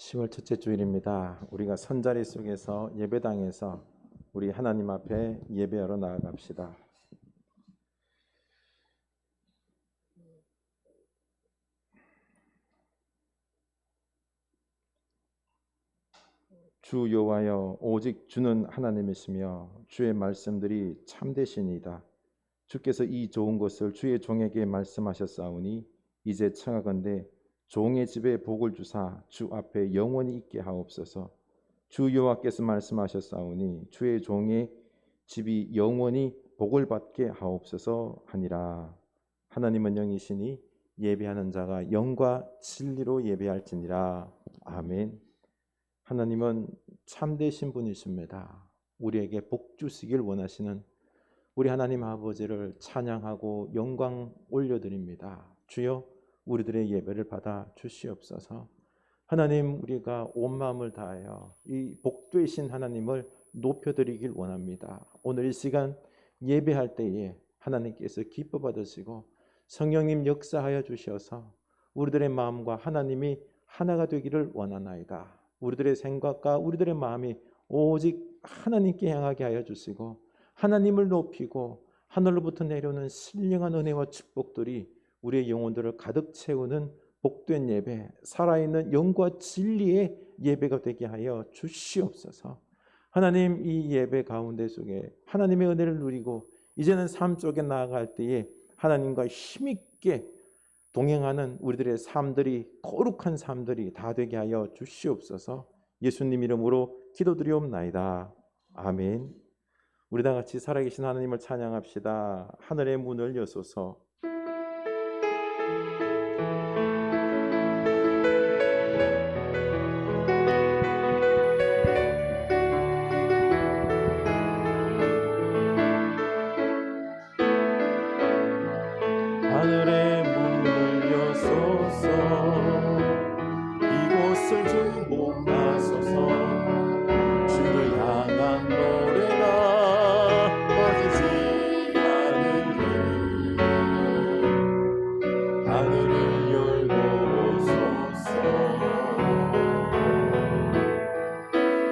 10월 첫째 주일입니다. 우리가 선자리 속에서 예배당에서 우리 하나님 앞에 예배하러 나아갑시다. 주 여호와여, 오직 주는 하나님이시며 주의 말씀들이 참되시니이다. 주께서 이 좋은 것을 주의 종에게 말씀하셨사오니 이제 청하건대 종의 집에 복을 주사 주 앞에 영원히 있게 하옵소서. 주 여호와께서 말씀하셨사오니 주의 종의 집이 영원히 복을 받게 하옵소서 하니라. 하나님은 영이시니 예배하는 자가 영과 진리로 예배할지니라. 아멘. 하나님은 참되신 분이십니다. 우리에게 복 주시길 원하시는 우리 하나님 아버지를 찬양하고 영광 올려드립니다. 주여, 우리들의 예배를 받아 주시옵소서. 하나님, 우리가 온 마음을 다하여 이 복되신 하나님을 높여드리길 원합니다. 오늘 이 시간 예배할 때에 하나님께서 기뻐 받으시고 성령님 역사하여 주셔서 우리들의 마음과 하나님이 하나가 되기를 원하나이다. 우리들의 생각과 우리들의 마음이 오직 하나님께 향하게 하여 주시고 하나님을 높이고 하늘로부터 내려오는 신령한 은혜와 축복들이 우리의 영혼들을 가득 채우는 복된 예배, 살아있는 영과 진리의 예배가 되게 하여 주시옵소서. 하나님, 이 예배 가운데 속에 하나님의 은혜를 누리고 이제는 삶 속에 나아갈 때에 하나님과 힘있게 동행하는 우리들의 삶들이 거룩한 삶들이 다 되게 하여 주시옵소서. 예수님 이름으로 기도드리옵나이다. 아멘. 우리 다 같이 살아계신 하나님을 찬양합시다. 하늘의 문을 여소서. 하늘의 문을 여소서. 이곳을 주목하소서. 주를 향한 노래가 꺼지지 않으니 하늘을 열고 오소서.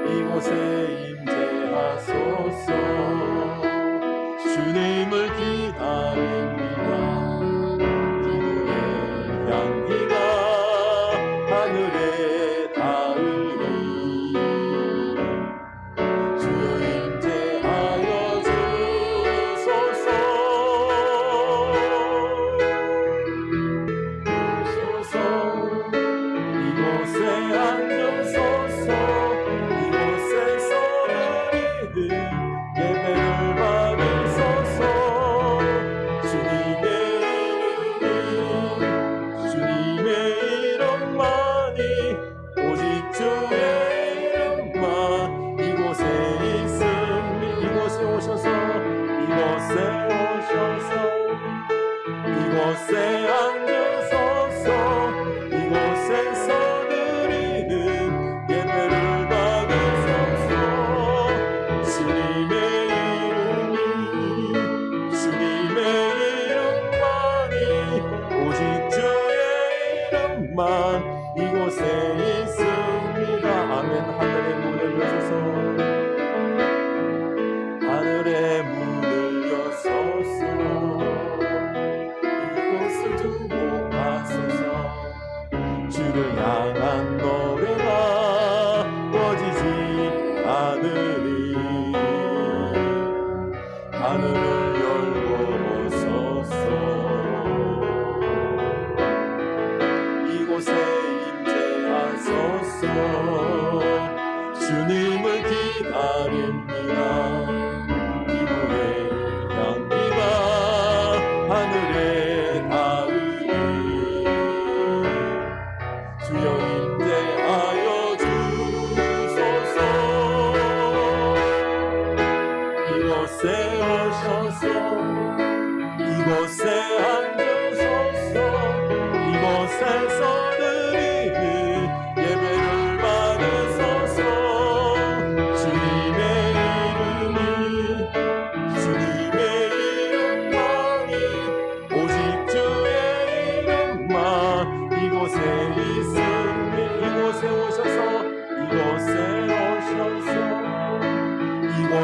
이곳에 임재하소서. 주님을 기다립니다. 이곳에 앉으소서. 이곳에서 드리는 예배를 받으소서. 주님의 이름만이 오직 주의 이름만 이곳에 있습니다. 아멘. 하늘의 문을 여소서. 하늘의 문을 여소서. 주를 향한 노래가 꺼지지 않으니 하늘을 열고 오소서. 이곳에 임재하소서. 주님을 기다립니다. 기도의 향기가 하늘에 닿으니 주여 임재하여 주소서. 이곳에 오셔서 이곳에 앉으소서. 이곳에서 드리는 예배를 받으소서. 주님의 이름이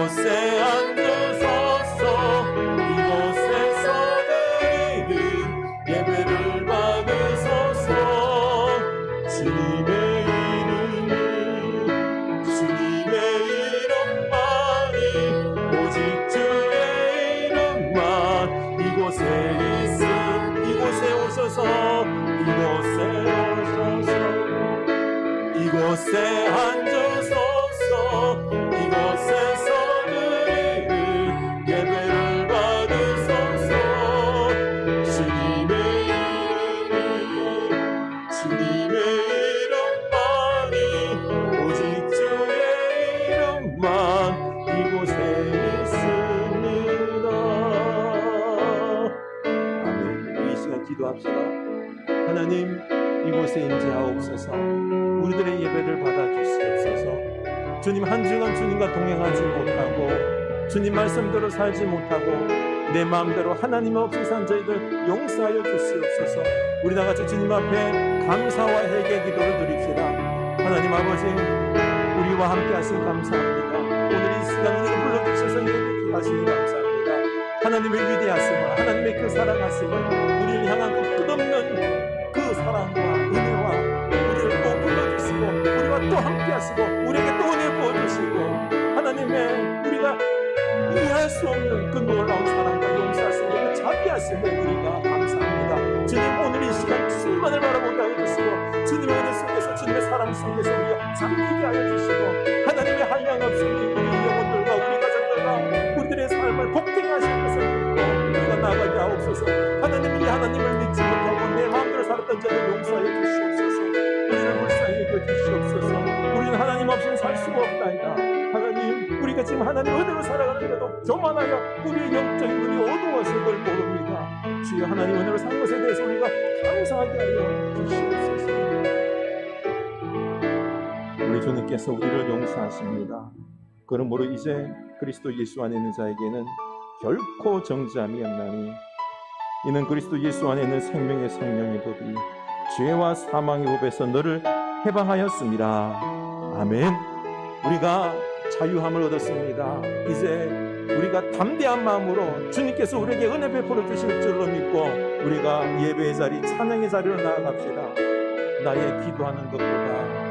이곳에 앉으소서. 이곳에서 드리는 예배를 받으소서. 주님의 이름만이 오직 주의 이름만 이곳에 오셔서 이곳에 앉으소서. 이곳에서 드리는 예배를 받으소서. 주님의 이름만이 오직 주의 이름만 이곳에 있습니다. 아멘. 이 시간 기도합시다. 하나님, 이곳에 임재하옵소서. 우리들의 예배를 받아주시옵소서. 주님, 한 주간 주님과 동행하지 못하고 주님 말씀대로 살지 못하고 내 마음대로 하나님 없이 산 저희들 용서하여 주시옵소서. 우리 다같이 주님 앞에 감사와 회개 기도를 드립시다. 하나님 아버지, 우리와 함께 하신 감사합니다. 오늘 이 시간 우리를 불러주셔서 예배케 하시니 감사합니다. 하나님의 위대하심을, 하나님의 그 사랑하심을, 우리를 향한 그 끝없는 그 사랑과 은혜와 우리를 또 불러주시고 우리와 또 함께 하시고 우리에게 또 은혜 부어주시고 하나님의 우리가 이해할 수 없는 그 놀라운 사랑과 용서하심과 그 자비하심에 우리가 감사합니다. 주님, 오늘 이 시간 주님만을 바라보게 하여 주시고 주님의 은혜 속에서 주님의 사랑 속에서 우리가 잠기게 하여 주시고 하나님의 한량없이 우리 영혼들과 우리 가정들과 우리들의 삶을 복행하실 것을 믿고 우리가 나아가게 하옵소서. 하나님이 하나님을 믿지 못하고 내 마음대로 살았던 자를 용서하여 주시옵소서. 우리를 불쌍히 여겨주시옵소서. 우리는 하나님 없이는 살 수가 없나이다. 하나님, 우리가 지금 하나님 은혜로 살아가는데도 교만하여 우리의 영적인 눈이 어두워서 그걸 모릅니다. 주여, 하나님 은혜로 산 것에 대해서 우리가 감사하게 하여 주시옵소서. 우리 주님께서 우리를 용서하십니다. 그러므로 이제 그리스도 예수 안에 있는 자에게는 결코 정죄함이 없나니 이는 그리스도 예수 안에 있는 생명의 성령의 법이 죄와 사망의 법에서 너를 해방하였습니다. 아멘. 우리가 자유함을 얻었습니다. 이제 우리가 담대한 마음으로 주님께서 우리에게 은혜 베풀어 주실 줄로 믿고 우리가 예배의 자리, 찬양의 자리로 나아갑시다. 나의 기도하는 것보다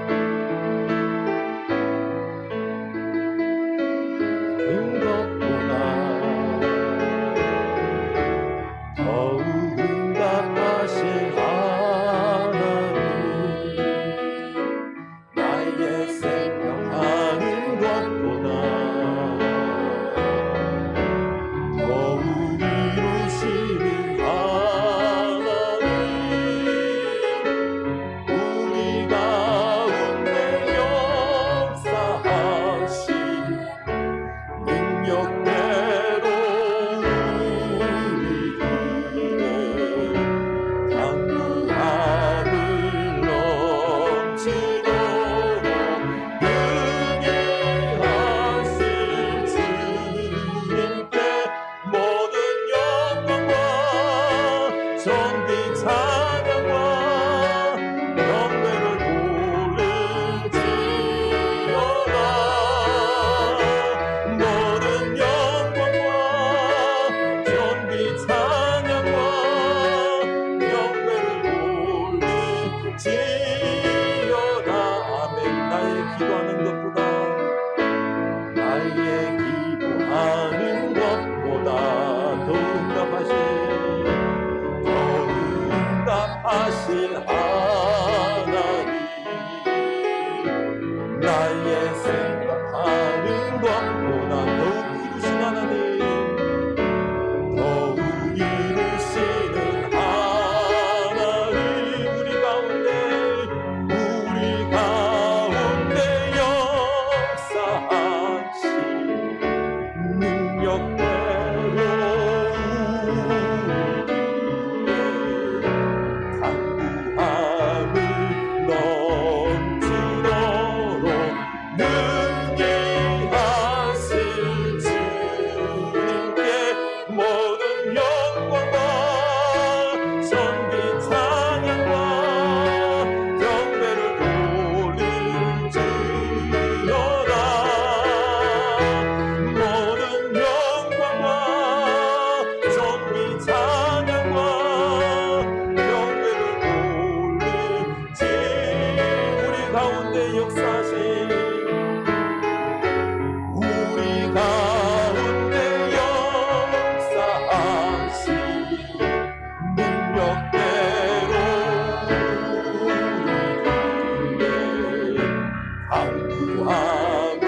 강구함을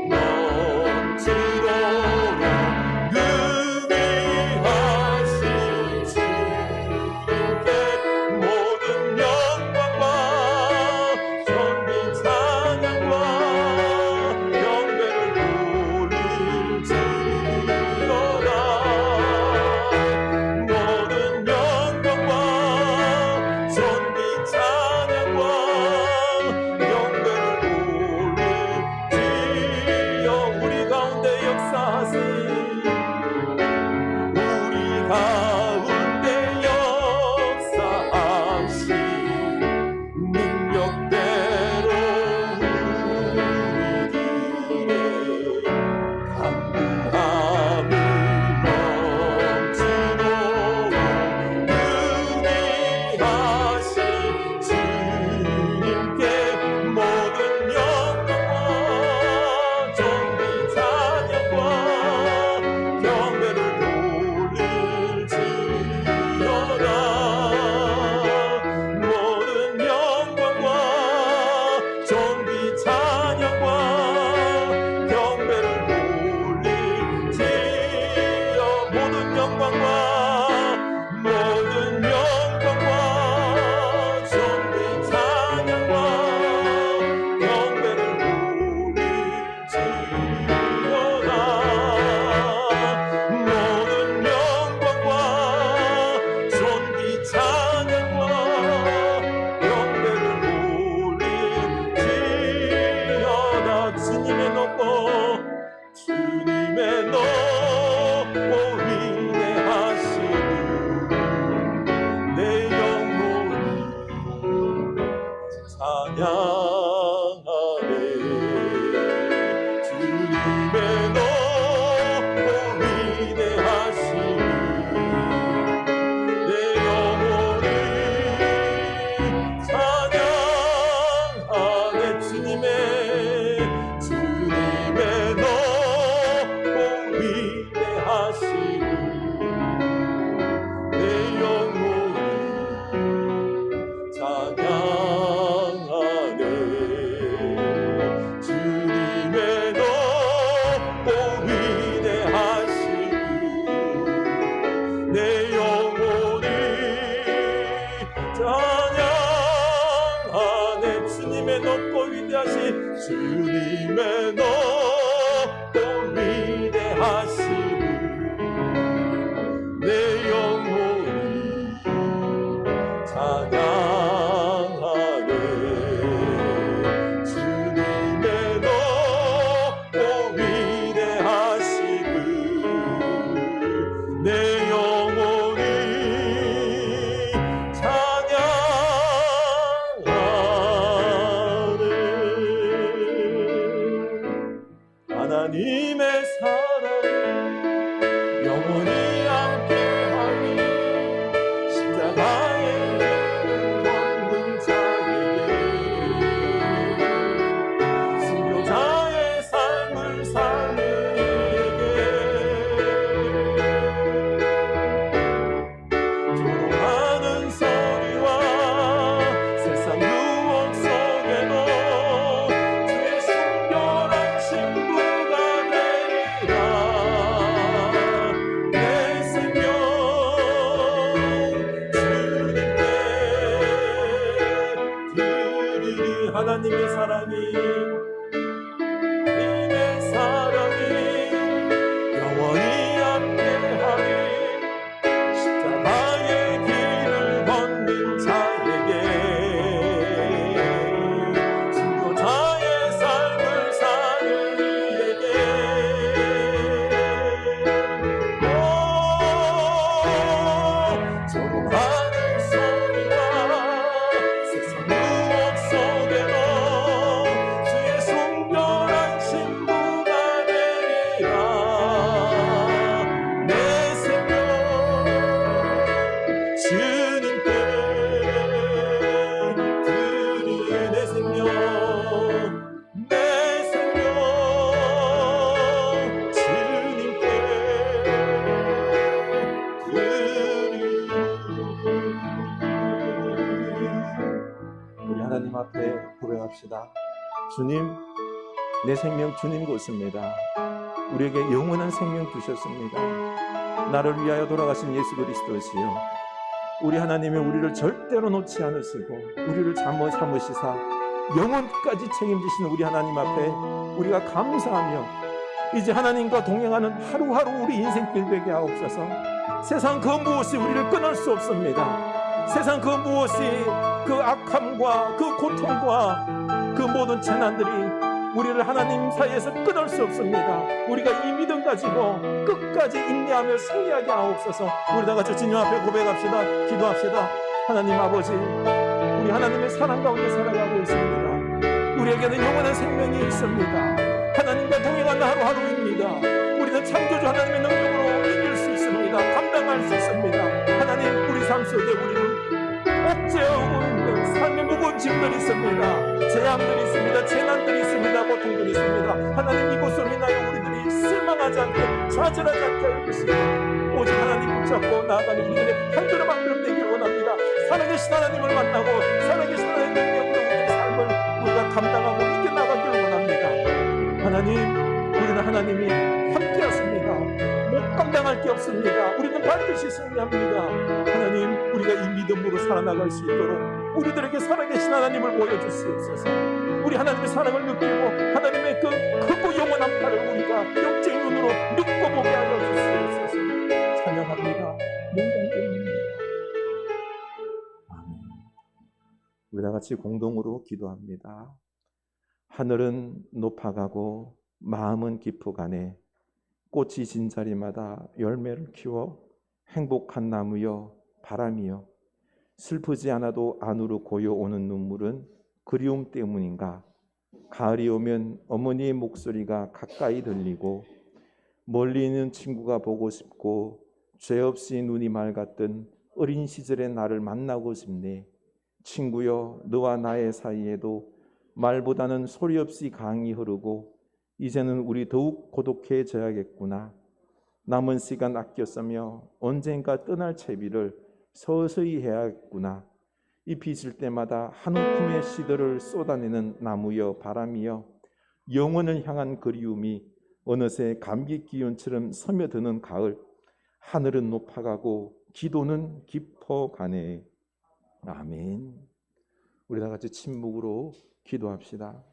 넘치도록 능히하신 주님께 모든 영광과 존귀 찬양과 경배를 돌릴지어다. 모든 영광과 존귀 찬양과 경배를 돌릴지어. 우리 가운데 역사하신 우리 가운데 역사하신 능력대로 우리들의 강구함을 넘치도록 능히하신 주님께 모든 영광과 존귀 찬양과 경배를 돌릴지어다. 모든 영광과 존귀 찬양과 경배를 돌릴지어. 모든 영광과 모든 영광과 존귀 찬양과 경배를 돌릴지어다. 모든 영광과 존귀 찬양과 경배를 돌릴지어다. 주님의 높고 주님의 높고 위대하시니 내 영혼이 찬양하네. 주님의 높고 위대하시니 내 영혼이 찬양하네. 주님의 높고 위대하시니 내 영혼이 찬양하네. 주님의 높고 위대하시니 내 영혼이 찬양하네. 주님의 높고 위대하신 주님의 높고 위대하시니 내 영혼이 찬양하네. 주님의 높고 위대하시니 내 영혼이 찬양하네. 하나님의 사랑이 영원히 함께하니 십자가의 길을 걷는 자에게 순교자의 삶을 사는 이에게 조롱하는 소리와 세상 유혹 속에도 주의 순결한 신부가 되리라. 내 생명 주님께 드리리. 하나님의 사랑이 영원히 함께하니 십자가의 길을 걷는 자에게 순교자의 삶을 사는 이에게 조롱하는 소리와 세상 유혹 속에도 주의 순결한 신부가 되리라. 내 생명 주님께 드리. 내 생명 주님께 드리. 우리 하나님 앞에 고백합시다. 주님, 내 생명 주님 것입니다. 우리에게 영원한 생명 주셨습니다. 나를 위하여 돌아가신 예수 그리스도시요, 우리 하나님이 우리를 절대로 놓지 않으시고 우리를 삼으시사 영원까지 책임지시는 우리 하나님 앞에 우리가 감사하며 이제 하나님과 동행하는 하루하루 우리 인생길 되게 하옵소서. 세상 그 무엇이 우리를 끊을 수 없습니다. 세상 그 무엇이 그 악함과 그 고통과 그 모든 재난들이 우리를 하나님 사이에서 끊을 수 없습니다. 우리가 이 믿음 가지고 끝까지 인내하며 승리하게 하옵소서. 우리 다 같이 주님 앞에 고백합시다. 기도합시다. 하나님 아버지, 우리 하나님의 사랑 가운데 살아가고 있습니다. 우리에게는 영원한 생명이 있습니다. 하나님과 동행하는 하루하루입니다. 우리는 창조주 하나님의 능력으로 이길 수 있습니다. 감당할 수 있습니다. 하나님, 우리 삶 속에 우리는 억제하고 있는 삶의 무거운 짐들이 있습니다. 재앙들이 있습니다. 재난들이 있습니다. 고통들이 있습니다. 하나님, 이곳으로 인하여 우리들이 실망하지 않게, 좌절하지 않게 해주시고 오직 하나님 붙잡고 나아가는 우리들의 한 걸음 한 걸음 되길 원합니다. 살아계신 하나님을 만나고 살아계신 하나님의 능력으로 우리의 삶을 우리가 감당하고 이겨나가길 원합니다. 하나님, 우리는 하나님이 함께 하십니다. 못 감당할 게 없습니다. 우리는 반드시 승리합니다. 하나님, 우리가 이 믿음으로 살아나갈 수 있도록 우리들에게 살아계신 하나님을 보여주시옵소서. 우리 하나님의 사랑을 느끼고 하나님의 그 크고 영원한 팔을 우리가 영적 눈으로 믿고 보게 하여 주시옵소서. 찬양합니다. 영광드립니다. 아멘. 우리 다 같이 공동으로 기도합니다. 하늘은 높아가고 마음은 깊어가네. 꽃이 진 자리마다 열매를 키워 행복한 나무여 바람이여, 슬프지 않아도 안으로 고여오는 눈물은 그리움 때문인가. 가을이 오면 어머니의 목소리가 가까이 들리고 멀리 있는 친구가 보고 싶고 죄 없이 눈이 맑았던 어린 시절의 나를 만나고 싶네. 친구여, 너와 나의 사이에도 말보다는 소리 없이 강이 흐르고 이제는 우리 더욱 고독해져야겠구나. 남은 시간 아껴 쓰며 언젠가 떠날 채비를 서서히 해야겠구나. 잎이 있을 때마다 한 움큼의 시들을 쏟아내는 나무여 바람이여, 영원을 향한 그리움이 어느새 감기 기운처럼 스며드는 가을. 하늘은 높아가고 기도는 깊어가네. 아멘. 우리 다 같이 침묵으로 기도합시다.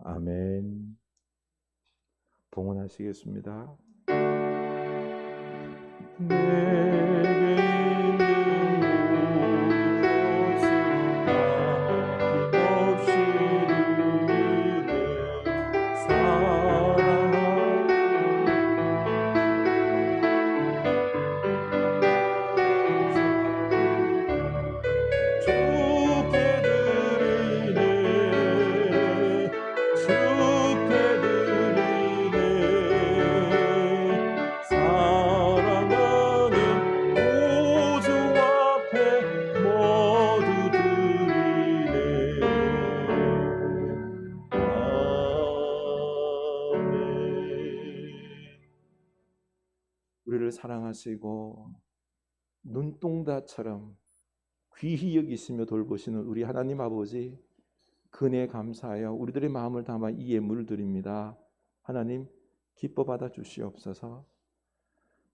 아멘. 봉헌하시겠습니다. 내게 있는 것은 아낌없이 누리네. 사랑하는 주께 드리네. 주께 드리네. 사랑하는 구주 앞에 모두 드리네. 아멘. 우리를 사랑하시고 눈동자처럼 귀히 여기시며 돌보시는 우리 하나님 아버지, 그네 감사하여 우리들의 마음을 담아 이 예물을 드립니다. 하나님, 기뻐 받아 주시옵소서.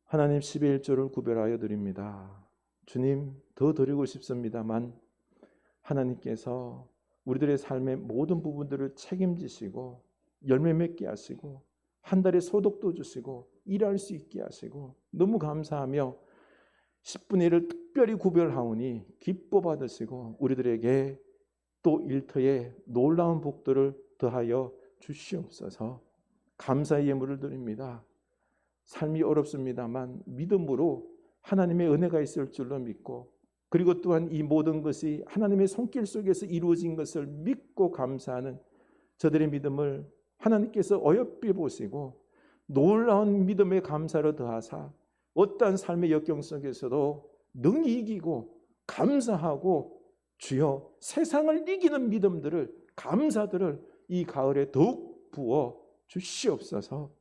하나님, 11조를 구별하여 드립니다. 주님, 더 드리고 싶습니다만 하나님께서 우리들의 삶의 모든 부분들을 책임지시고 열매 맺게 하시고 한 달에 소득도 주시고 일할 수 있게 하시고 너무 감사하며 10분의 1을 특별히 구별하오니 기뻐 받으시고 우리들에게 또 일터에 놀라운 복들을 더하여 주시옵소서. 감사의 예물을 드립니다. 삶이 어렵습니다만 믿음으로 하나님의 은혜가 있을 줄로 믿고, 그리고 또한 이 모든 것이 하나님의 손길 속에서 이루어진 것을 믿고 감사하는 저들의 믿음을 하나님께서 어여삐 보시고 놀라운 믿음의 감사를 더하사 어떠한 삶의 역경 속에서도 능히 이기고 감사하고 주여 세상을 이기는 믿음들을, 감사들을 이 가을에 더욱 부어 주시옵소서.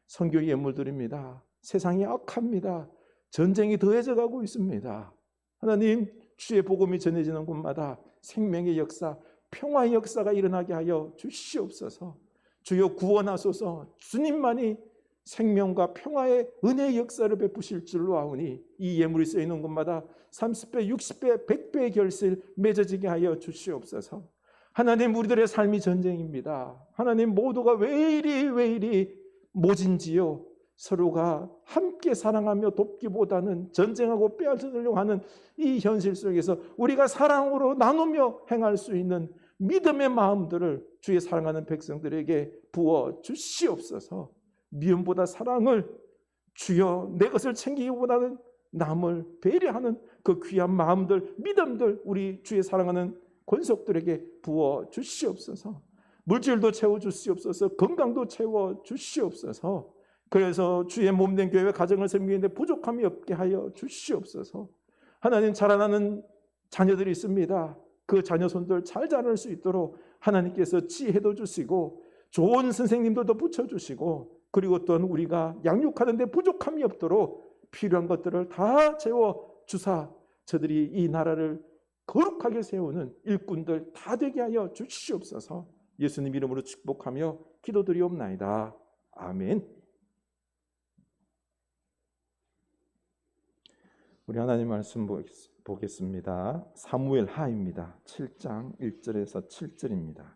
선교 예물드립니다. 세상이 악합니다. 전쟁이 더해져 가고 있습니다. 하나님, 주의 복음이 전해지는 곳마다 생명의 역사, 평화의 역사가 일어나게 하여 주시옵소서. 주여 구원하소서. 주님만이 생명과 평화의 은혜의 역사를 베푸실 줄로 아오니 이 예물이 쓰이는 곳마다 30배, 60배, 100배의 결실 맺어지게 하여 주시옵소서. 하나님, 우리들의 삶이 전쟁입니다. 하나님, 모두가 왜 이리 모진지요. 서로가 함께 사랑하며 돕기보다는 전쟁하고 빼앗으려고 하는 이 현실 속에서 우리가 사랑으로 나누며 행할 수 있는 믿음의 마음들을 주의 사랑하는 백성들에게 부어 주시옵소서. 미움보다 사랑을, 주여 내 것을 챙기기보다는 남을 배려하는 그 귀한 마음들, 믿음들 우리 주의 사랑하는 권속들에게 부어 주시옵소서. 물질도 채워 주시옵소서. 건강도 채워 주시옵소서. 그래서 주의 몸된 교회 가정을 섬기는데 부족함이 없게 하여 주시옵소서. 하나님, 자라나는 자녀들이 있습니다. 그 자녀 손들 잘 자랄 수 있도록 하나님께서 지혜도 주시고 좋은 선생님들도 붙여주시고, 그리고 또한 우리가 양육하는 데 부족함이 없도록 필요한 것들을 다 채워 주사 저들이 이 나라를 거룩하게 세우는 일꾼들 다 되게 하여 주시옵소서. 예수님 이름으로 축복하며 기도드리옵나이다. 아멘. 우리 하나님 말씀 보겠습니다. 사무엘 하입니다. 7장 1절에서 7절입니다.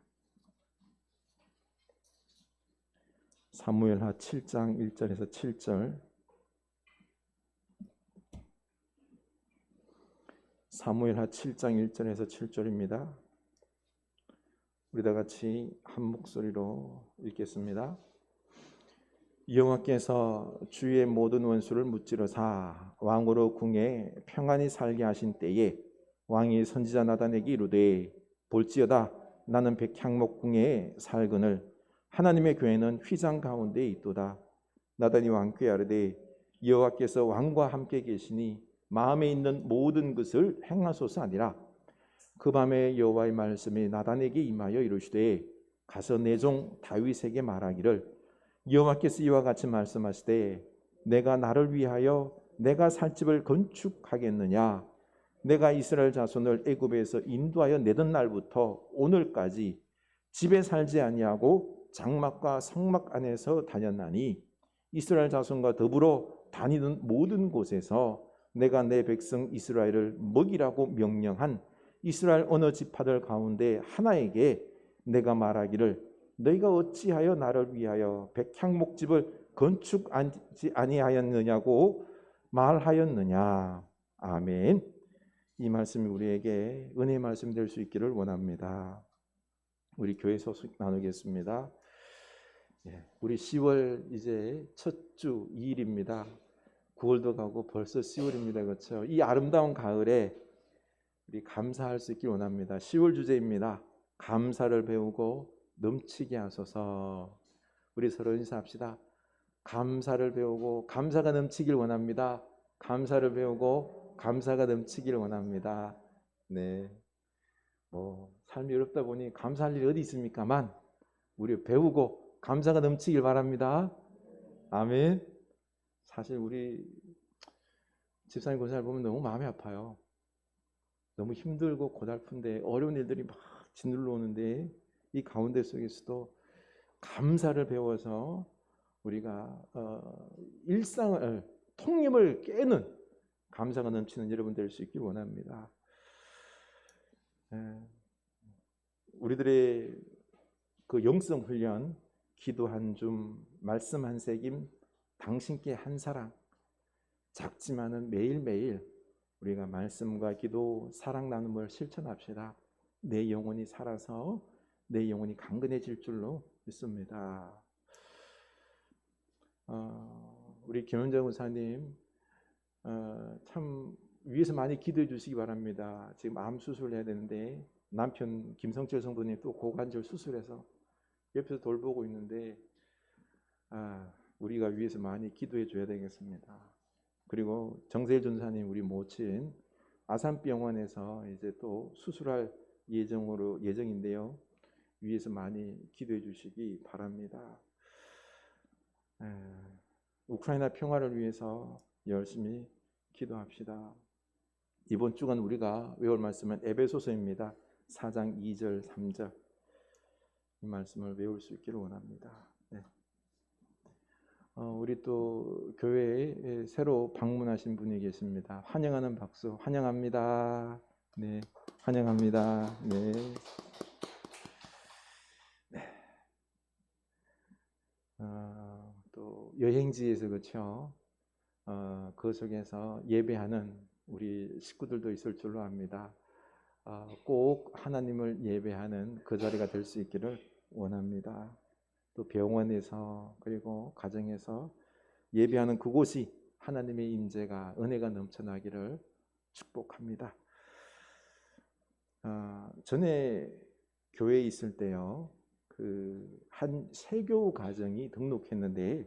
사무엘 하 7장 1절에서 7절. 사무엘 하 7장 1절에서 7절입니다. 우리 다 같이 한 목소리로 읽겠습니다. 여호와께서 주의 모든 원수를 무찌르사 왕으로 궁에 평안히 살게 하신 때에 왕이 선지자 나단에게 이르되, 볼지어다 나는 백향목 궁에 살거늘 하나님의 교회는 휘장 가운데 있도다. 나단이 왕께 아뢰되, 여호와께서 왕과 함께 계시니 마음에 있는 모든 것을 행하소서 하니라. 그 밤에 여호와의 말씀이 나단에게 임하여 이르시되, 가서 내 종 다윗에게 말하기를, 여호와께서 이와 같이 말씀하시되, 내가 나를 위하여 내가 살 집을 건축하겠느냐? 내가 이스라엘 자손을 애굽에서 인도하여 내던 날부터 오늘까지 집에 살지 아니하고 장막과 성막 안에서 다녔나니, 이스라엘 자손과 더불어 다니는 모든 곳에서 내가 내 백성 이스라엘을 먹이라고 명령한 이스라엘 어느 지파들 가운데 하나에게 내가 말하기를, 너희가 어찌하여 나를 위하여 백향목집을 건축하지 아니하였느냐고 말하였느냐. 아멘. 이 말씀이 우리에게 은혜의 말씀 될 수 있기를 원합니다. 우리 교회 소식 나누겠습니다. 우리 10월 이제 첫 주 2일입니다. 9월도 가고 벌써 10월입니다. 그렇죠? 이 아름다운 가을에 우리 감사할 수 있길 원합니다. 10월 주제입니다. 감사를 배우고 넘치게 하소서. 우리 서로 인사합시다. 감사를 배우고 감사가 넘치길 원합니다. 감사를 배우고 감사가 넘치길 원합니다. 네, 삶이 어렵다 보니 감사할 일이 어디 있습니까만 우리 배우고 감사가 넘치길 바랍니다. 아멘. 사실 우리 집사님 권사를 보면 너무 마음이 아파요. 너무 힘들고 고달픈데 어려운 일들이 막 짓눌러 오는데 이 가운데 속에서도 감사를 배워서 우리가 일상을 통념을 깨는 감사가 넘치는 여러분 될 수 있길 원합니다. 우리들의 그 영성 훈련, 기도 한 줌, 말씀 한 새김, 당신께 한 사랑, 작지만은 매일매일 우리가 말씀과 기도, 사랑 나눔을 실천합시다. 내 영혼이 살아서 내 영혼이 강건해질 줄로 믿습니다. 우리 김현정 의사님 참 위에서 많이 기도해 주시기 바랍니다. 지금 암 수술을 해야 되는데 남편 김성철 성도님 또 고관절 수술해서 옆에서 돌보고 있는데 우리가 위해서 많이 기도해 줘야 되겠습니다. 그리고 정세일 전사님 우리 모친 아산병원에서 이제 또 수술할 예정인데요. 위해서 많이 기도해 주시기 바랍니다. 우크라이나 평화를 위해서 열심히 기도합시다. 이번 주간 우리가 외울 말씀은 에베소서입니다. 4장 2절 3절 이 말씀을 외울 수 있기를 원합니다. 네. 우리 또 교회에 새로 방문하신 분이 계십니다. 환영하는 박수 환영합니다. 네, 환영합니다. 네. 또 여행지에서 그렇죠. 그 속에서 예배하는 우리 식구들도 있을 줄로 압니다. 꼭 하나님을 예배하는 그 자리가 될 수 있기를 원합니다. 또 병원에서 그리고 가정에서 예배하는 그곳이 하나님의 임재가 은혜가 넘쳐나기를 축복합니다. 전에 교회에 있을 때요. 한 세교 가정이 등록했는데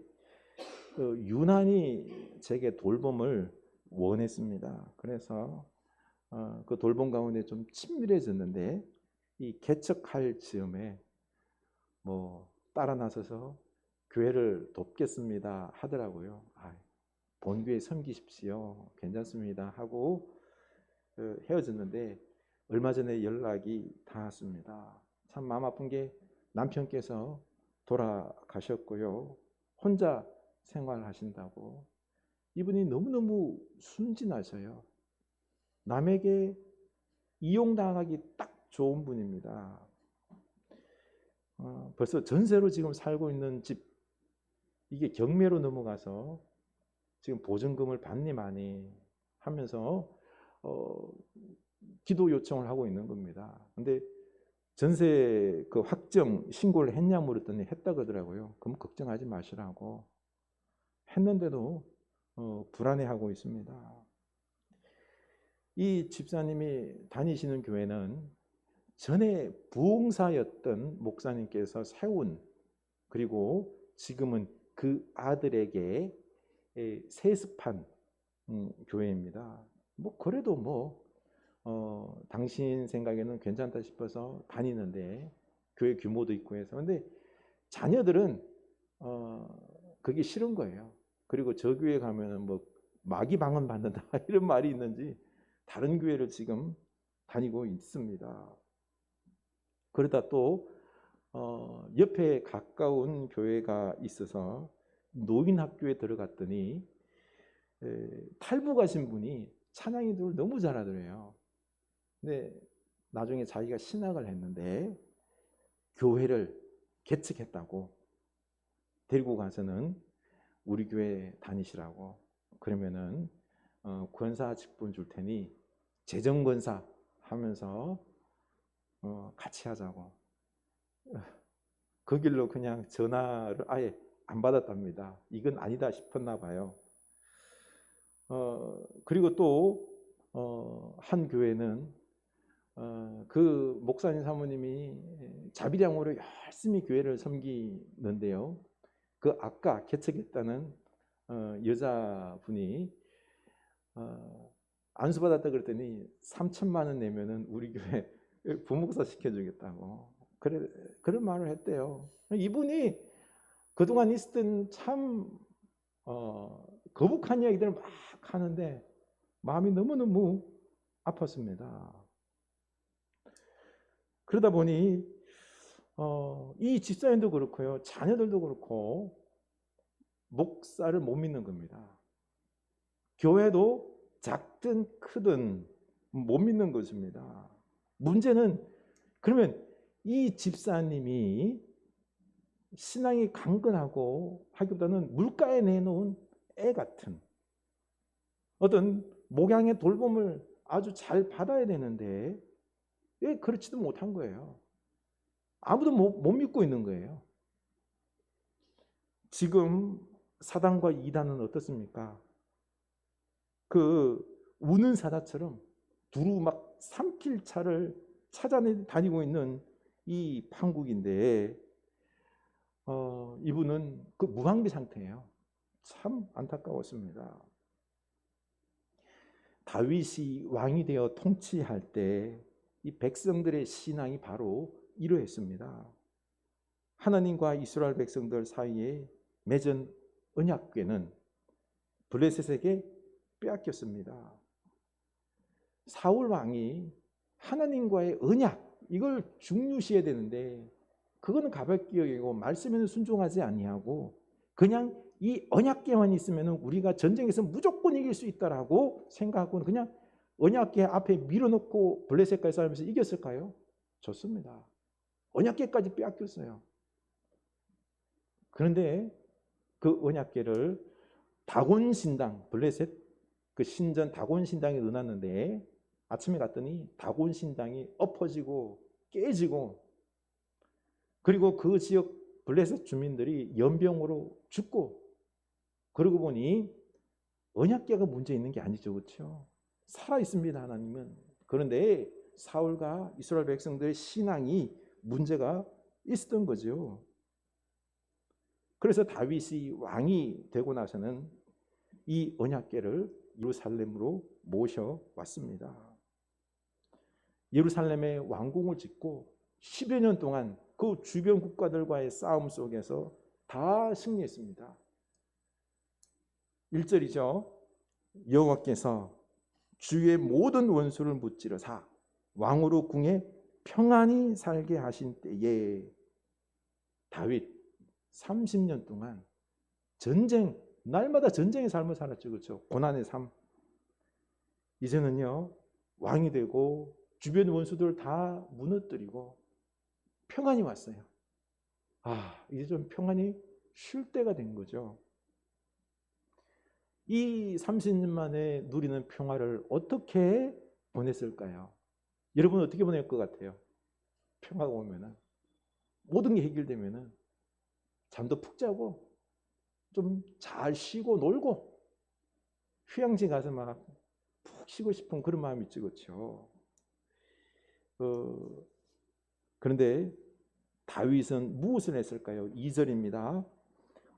유난히 제게 돌봄을 원했습니다. 그래서 그 돌봄 가운데 좀 친밀해졌는데 이 개척할 즈음에 따라 나서서 교회를 돕겠습니다 하더라고요. 본교회 섬기십시오. 괜찮습니다 하고 헤어졌는데 얼마 전에 연락이 닿았습니다. 참 마음 아픈 게 남편께서 돌아가셨고요. 혼자 생활하신다고. 이분이 너무너무 순진하셔요. 남에게 이용당하기 딱 좋은 분입니다. 벌써 전세로 지금 살고 있는 집 이게 경매로 넘어가서 지금 보증금을 받니 마니 하면서 기도 요청을 하고 있는 겁니다. 근데 전세 그 확정 신고를 했냐 물었더니 했다 그러더라고요. 그럼 걱정하지 마시라고 했는데도 불안해하고 있습니다. 이 집사님이 다니시는 교회는 전에 부흥사였던 목사님께서 세운 그리고 지금은 그 아들에게 세습한 교회입니다. 그래도 당신 생각에는 괜찮다 싶어서 다니는데 교회 규모도 있고 해서 근데 자녀들은 그게 싫은 거예요. 그리고 저 교회 가면은 마귀 방언 받는다 이런 말이 있는지 다른 교회를 지금 다니고 있습니다. 그러다 또 옆에 가까운 교회가 있어서 노인학교에 들어갔더니 탈북 가신 분이 찬양이들 너무 잘하더래요. 근데 나중에 자기가 신학을 했는데 교회를 개척했다고 데리고 가서는 우리 교회 다니시라고 그러면은 권사 직분 줄 테니 재정권사 하면서 같이 하자고 그 길로 그냥 전화를 아예 안 받았답니다. 이건 아니다 싶었나 봐요. 그리고 또 한 교회는 그 목사님 사모님이 자비량으로 열심히 교회를 섬기는데요. 그 아까 개척했다는 여자분이 안수받았다 그랬더니 3천만 원 내면은 우리 교회 부목사 시켜주겠다고 그런 말을 했대요. 이분이 그동안 있었던 참 거북한 이야기들을 막 하는데 마음이 너무너무 아팠습니다. 그러다 보니 이 집사님도 그렇고요. 자녀들도 그렇고 목사를 못 믿는 겁니다. 교회도 작든 크든 못 믿는 것입니다. 문제는 그러면 이 집사님이 신앙이 강건하고 하기보다는 물가에 내놓은 애 같은 어떤 목양의 돌봄을 아주 잘 받아야 되는데 왜 그렇지도 못한 거예요. 아무도 못 믿고 있는 거예요. 지금 사단과 이단은 어떻습니까? 그 우는 사자처럼 두루 막 삼킬 차를 찾아다니고 있는 이 판국인데 이분은 그 무방비 상태예요. 참 안타까웠습니다. 다윗이 왕이 되어 통치할 때 이 백성들의 신앙이 바로 이러했습니다. 하나님과 이스라엘 백성들 사이에 맺은 언약궤는 블레셋에게 빼앗겼습니다. 사울 왕이 하나님과의 언약, 이걸 중요시해야 되는데 그거는 가볍게 여기고 말씀에는 순종하지 아니하고 그냥 이 언약궤만 있으면 우리가 전쟁에서 무조건 이길 수 있다라고 생각하고 그냥 언약궤 앞에 밀어놓고 블레셋까지 싸우면서 이겼을까요? 좋습니다. 언약궤까지 빼앗겼어요. 그런데 그 언약궤를 다곤 신당, 블레셋 그 신전 다곤 신당에 넣어놨는데 아침에 갔더니 다곤 신당이 엎어지고 깨지고 그리고 그 지역 블레셋 주민들이 연병으로 죽고 그러고 보니 언약궤가 문제 있는 게 아니죠. 그렇죠? 살아 있습니다. 하나님은. 그런데 사울과 이스라엘 백성들의 신앙이 문제가 있었던 거죠. 그래서 다윗이 왕이 되고 나서는 이 언약궤를 예루살렘으로 모셔왔습니다. 예루살렘에 왕궁을 짓고 10여 년 동안 그 주변 국가들과의 싸움 속에서 다 승리했습니다. 1절이죠. 여호와께서 주의 모든 원수를 무찌르사 왕으로 궁에 평안히 살게 하신 때에 다윗 30년 동안 전쟁, 날마다 전쟁의 삶을 살았죠. 그렇죠? 고난의 삶. 이제는요, 왕이 되고 주변 원수들 다 무너뜨리고 평안이 왔어요. 이제 좀 평안히 쉴 때가 된 거죠. 이 30년 만에 누리는 평화를 어떻게 보냈을까요? 여러분 어떻게 보낼 것 같아요? 평화가 오면은 모든 게 해결되면은 잠도 푹 자고 좀 잘 쉬고 놀고 휴양지 가서 막 푹 쉬고 싶은 그런 마음이 있죠. 그렇죠? 그런데 다윗은 무엇을 했을까요? 2절입니다.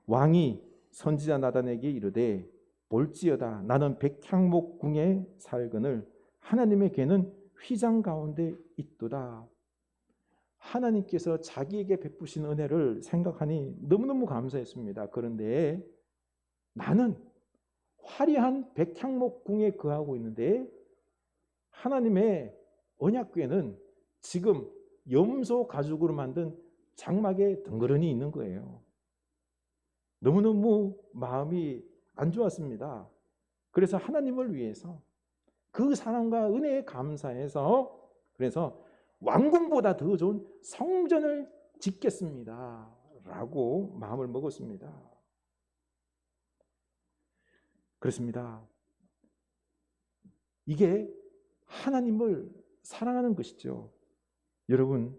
왕이 선지자 나단에게 이르되 볼지어다 나는 백향목궁에 살거늘 하나님의 궤는 휘장 가운데 있도다. 하나님께서 자기에게 베푸신 은혜를 생각하니 너무너무 감사했습니다. 그런데 나는 화려한 백향목궁에 거하고 있는데 하나님의 언약궤는 지금 염소 가죽으로 만든 장막에 덩그러니 있는 거예요. 너무너무 마음이 안 좋았습니다. 그래서 하나님을 위해서 그 사랑과 은혜에 감사해서 그래서 왕궁보다 더 좋은 성전을 짓겠습니다 라고 마음을 먹었습니다. 그렇습니다. 이게 하나님을 사랑하는 것이죠. 여러분,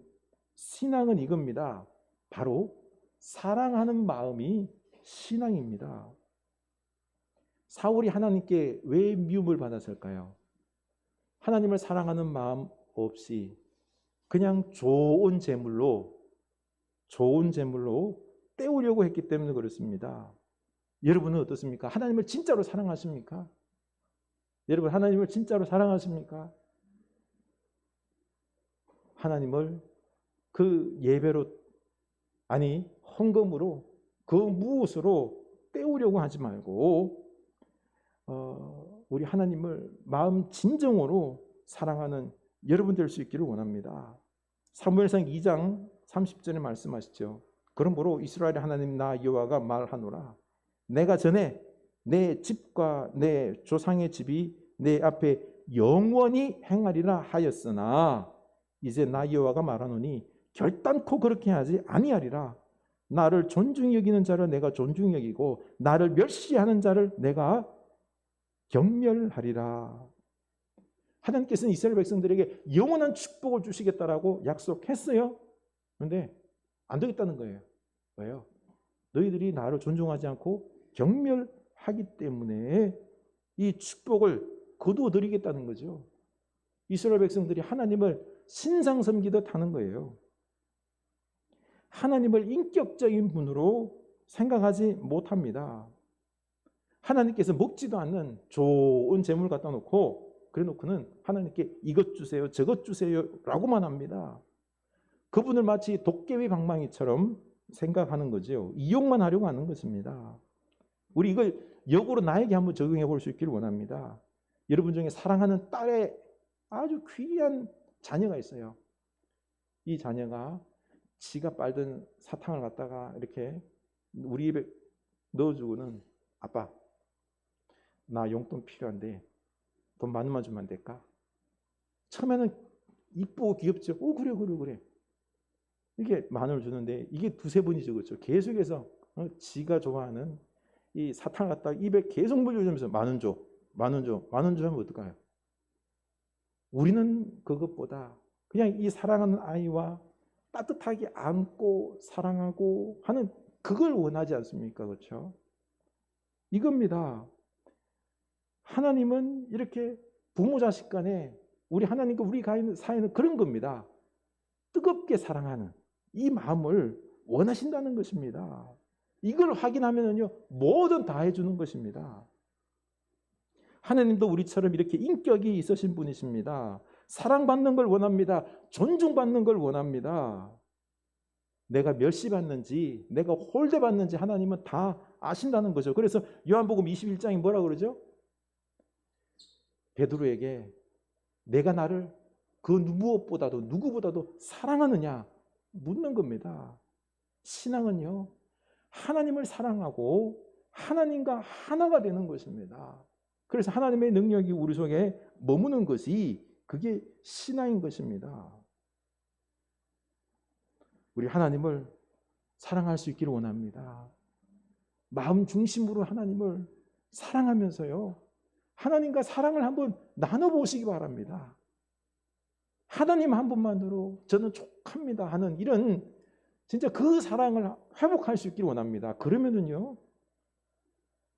신앙은 이겁니다. 바로 사랑하는 마음이 신앙입니다. 사울이 하나님께 왜 미움을 받았을까요? 하나님을 사랑하는 마음 없이 그냥 좋은 제물로 때우려고 했기 때문에 그렇습니다. 여러분은 어떻습니까? 하나님을 진짜로 사랑하십니까? 여러분 하나님을 진짜로 사랑하십니까? 하나님을 그 예배로 아니 헌금으로 그 무엇으로 때우려고 하지 말고 우리 하나님을 마음 진정으로 사랑하는 여러분 될 수 있기를 원합니다. 사무엘상 2장 30절에 말씀하시죠. 그러므로 이스라엘의 하나님 나 여호와가 말하노라 내가 전에 내 집과 내 조상의 집이 내 앞에 영원히 행하리라 하였으나 이제 나 여호와가 말하노니 결단코 그렇게 하지 아니하리라. 나를 존중히 여기는 자를 내가 존중히 여기고 나를 멸시하는 자를 내가 경멸하리라. 하나님께서는 이스라엘 백성들에게 영원한 축복을 주시겠다라고 약속했어요. 그런데 안 되겠다는 거예요. 왜요? 너희들이 나를 존중하지 않고 경멸하기 때문에 이 축복을 거두어드리겠다는 거죠. 이스라엘 백성들이 하나님을 신상 섬기듯 하는 거예요. 하나님을 인격적인 분으로 생각하지 못합니다. 하나님께서 먹지도 않는 좋은 재물 갖다 놓고 그래 놓고는 하나님께 이것 주세요 저것 주세요 라고만 합니다. 그분을 마치 도깨비 방망이처럼 생각하는 거죠. 이용만 하려고 하는 것입니다. 우리 이걸 역으로 나에게 한번 적용해 볼 수 있기를 원합니다. 여러분 중에 사랑하는 딸의 아주 귀한 자녀가 있어요. 이 자녀가 지가 빨던 사탕을 갖다가 이렇게 우리 입에 넣어주고는 아빠 나 용돈 필요한데 돈 10,000원만 주면 안 될까? 처음에는 이쁘고 귀엽죠. 그래 이게 10,000원을 주는데 이게 두세 번이 적었죠. 계속해서 지가 좋아하는 이 사탕 갖다가 입에 계속 물려주면서 10,000원 줘 10,000원 줘 하면 어떨까요? 우리는 그것보다 그냥 이 사랑하는 아이와 따뜻하게 안고 사랑하고 하는 그걸 원하지 않습니까? 그렇죠? 이겁니다. 하나님은 이렇게 부모 자식 간에 우리 하나님과 우리 사이는 그런 겁니다. 뜨겁게 사랑하는 이 마음을 원하신다는 것입니다. 이걸 확인하면요 뭐든 다 해주는 것입니다. 하나님도 우리처럼 이렇게 인격이 있으신 분이십니다. 사랑받는 걸 원합니다. 존중받는 걸 원합니다. 내가 멸시받는지 내가 홀대받는지 하나님은 다 아신다는 거죠. 그래서 요한복음 21장이 뭐라 그러죠? 베드로에게 내가 나를 그 무엇보다도 누구보다도 사랑하느냐 묻는 겁니다. 신앙은요 하나님을 사랑하고 하나님과 하나가 되는 것입니다. 그래서 하나님의 능력이 우리 속에 머무는 것이 그게 신앙인 것입니다. 우리 하나님을 사랑할 수 있기를 원합니다. 마음 중심으로 하나님을 사랑하면서요 하나님과 사랑을 한번 나눠보시기 바랍니다. 하나님 한 분만으로 저는 족합니다 하는 이런 진짜 그 사랑을 회복할 수 있기를 원합니다. 그러면은요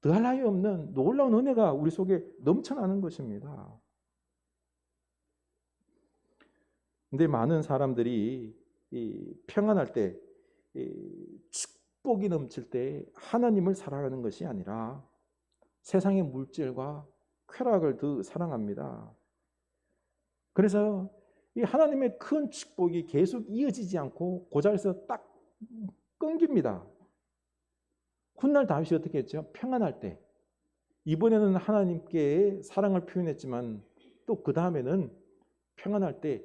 더할 나위 없는 놀라운 은혜가 우리 속에 넘쳐나는 것입니다. 근데 많은 사람들이 평안할 때 축복이 넘칠 때 하나님을 사랑하는 것이 아니라 세상의 물질과 쾌락을 더 사랑합니다. 그래서 이 하나님의 큰 축복이 계속 이어지지 않고 그 자리에서 딱 끊깁니다. 훗날 다윗이 어떻게 했죠? 평안할 때 이번에는 하나님께 사랑을 표현했지만 또 그 다음에는 평안할 때